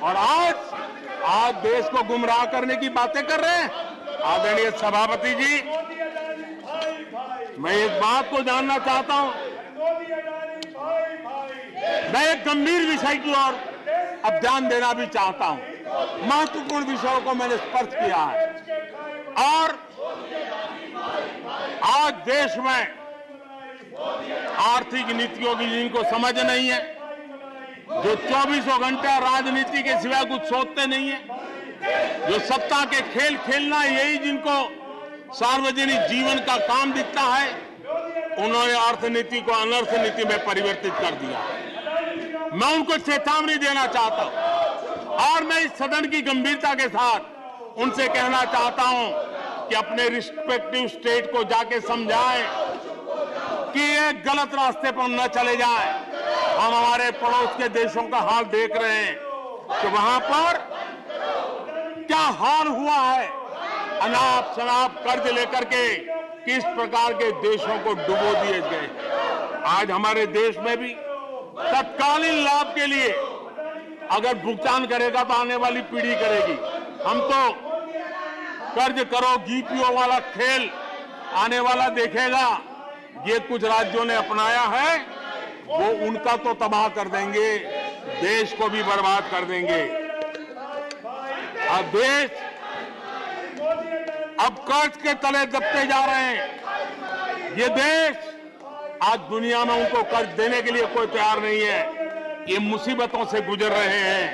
B: और आज देश को गुमराह करने की बातें कर रहे हैं। आदरणीय सभापति जी, मैं एक बात को जानना चाहता हूं, मैं एक गंभीर विषय की ओर अब ध्यान देना भी चाहता हूं। महत्वपूर्ण विषयों को मैंने स्पर्श किया है और आज देश में आर्थिक नीतियों की जिनको समझ नहीं है, जो 24 घंटा राजनीति के सिवाय कुछ सोचते नहीं है, जो सत्ता के खेल खेलना यही जिनको सार्वजनिक जीवन का काम दिखता है, उन्होंने अर्थनीति को अनर्थ नीति में परिवर्तित कर दिया। मैं उनको चेतावनी देना चाहता हूं और मैं इस सदन की गंभीरता के साथ उनसे कहना चाहता हूं कि अपने रिस्पेक्टिव स्टेट को जाके समझाएं कि ये गलत रास्ते पर न चले जाएं। हम हमारे पड़ोस के देशों का हाल देख रहे हैं कि वहां पर क्या हाल हुआ है, अनाप शनाप कर्ज लेकर के किस प्रकार के देशों को डुबो दिए गए। आज हमारे देश में भी तत्कालीन लाभ के लिए अगर भुगतान करेगा तो आने वाली पीढ़ी करेगी। हम तो कर्ज करो जीपीओ वाला खेल आने वाला देखेगा। ये कुछ राज्यों ने अपनाया है, वो उनका तो तबाह कर देंगे, देश को भी बर्बाद कर देंगे। अब देश अब कर्ज के तले दबते जा रहे हैं। ये देश आज दुनिया में उनको कर्ज देने के लिए कोई तैयार नहीं है। ये मुसीबतों से गुजर रहे हैं।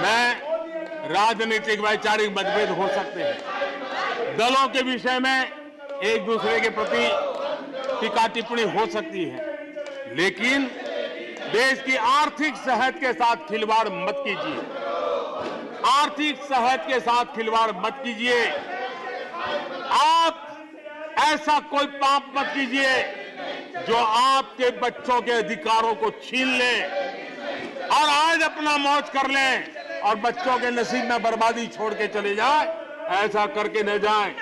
B: मैं राजनीतिक वैचारिक मतभेद हो सकते हैं, दलों के विषय में एक दूसरे के प्रति टीका टिप्पणी हो सकती है, लेकिन देश की आर्थिक सेहत के साथ खिलवाड़ मत कीजिए। आर्थिक सेहत के साथ खिलवाड़ मत कीजिए। आप ऐसा कोई पाप मत कीजिए जो आपके बच्चों के अधिकारों को छीन ले और आज अपना मौज कर लें और बच्चों के नसीब में बर्बादी छोड़ के चले जाए। ऐसा करके न जाए।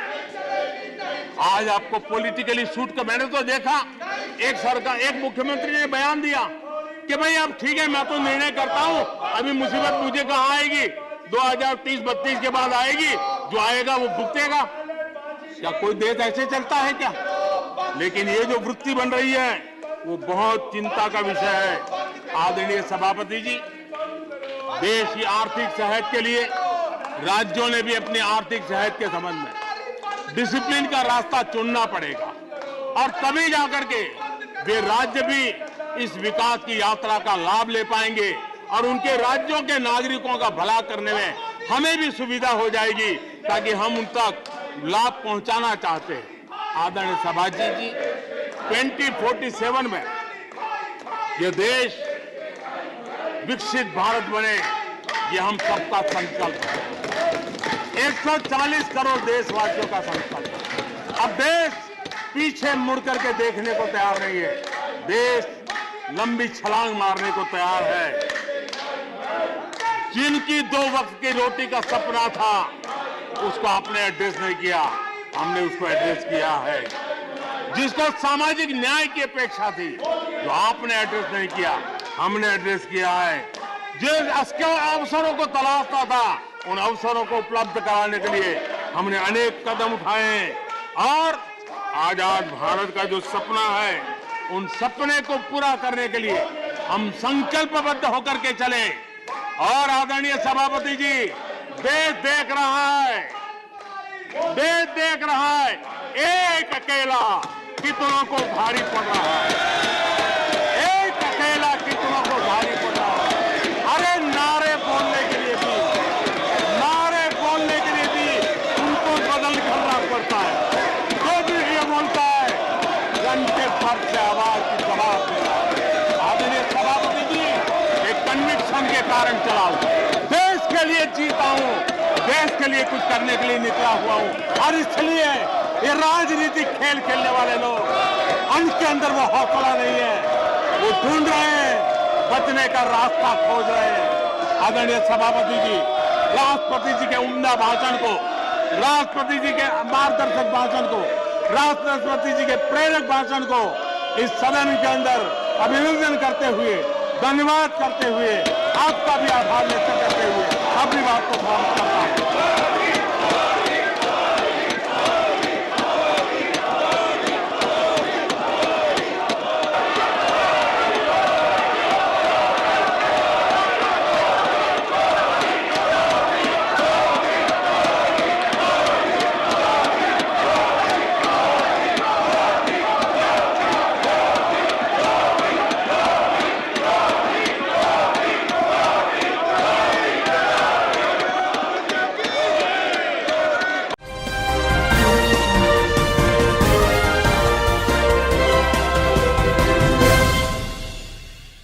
B: आज आपको पॉलिटिकली सूट कर, मैंने तो देखा एक सरकार, एक मुख्यमंत्री ने बयान दिया कि भाई अब ठीक है, मैं तो निर्णय करता हूं, अभी मुसीबत मुझे कहां आएगी, 2030-32 के बाद आएगी, जो आएगा वो भुगतेगा। क्या कोई देश ऐसे चलता है क्या? लेकिन ये जो वृत्ति बन रही है वो बहुत चिंता का विषय है। आदरणीय सभापति जी, देश की आर्थिक सेहत के लिए राज्यों ने भी अपनी आर्थिक सेहत के संबंध में डिसिप्लिन का रास्ता चुनना पड़ेगा और तभी जाकर के वे राज्य भी इस विकास की यात्रा का लाभ ले पाएंगे और उनके राज्यों के नागरिकों का भला करने में हमें भी सुविधा हो जाएगी, ताकि हम उन तक लाभ पहुंचाना चाहते हैं। आदरणीय सभापति जी, 2047 में ये देश विकसित भारत बने, ये हम सबका संकल्प है। 140 करोड़ देशवासियों का संकल्प है। अब देश पीछे मुड़ करके देखने को तैयार नहीं है। देश लंबी छलांग मारने को तैयार है। जिनकी 2 वक्त की रोटी का सपना था उसको आपने एड्रेस नहीं किया, हमने उसको एड्रेस किया है। जिसको सामाजिक न्याय की अपेक्षा थी, जो आपने एड्रेस नहीं किया, हमने एड्रेस किया है। जिन अवसरों को तलाशता था, उन अवसरों को उपलब्ध कराने के लिए हमने अनेक कदम उठाए हैं और आजाद भारत का जो सपना है, उन सपने को पूरा करने के लिए हम संकल्पबद्ध होकर के चले। और आदरणीय सभापति जी, देश देख रहा है, देश देख रहा है, एक अकेला कितनों को भारी पड़ रहा है, एक अकेला कितनों को भारी पड़ रहा है। अरे नारे बोलने के लिए भी उनको बदल करना पड़ता है। जो भी ये बोलता है, घंटे भर से आवाज की जवाब दे रहा है। आदरणीय सभापति जी, एक कन्विक्शन के कारण चला हूं, देश के लिए जीता हूं, देश के लिए कुछ करने के लिए निकला हुआ हूं। और इसलिए ये राजनीतिक खेल खेलने वाले लोग, उनके अंदर वो हौसला नहीं है, वो ढूंढ रहे हैं, बचने का रास्ता खोज रहे हैं। आदरणीय सभापति जी, राष्ट्रपति जी के उम्दा भाषण को, राष्ट्रपति जी के मार्गदर्शक भाषण को, राष्ट्रपति जी के प्रेरक भाषण को इस सदन के अंदर अभिनंदन करते हुए, धन्यवाद करते हुए, आपका भी आभार व्यक्त करते हुए अपनी बात को समाप्त करता हूं।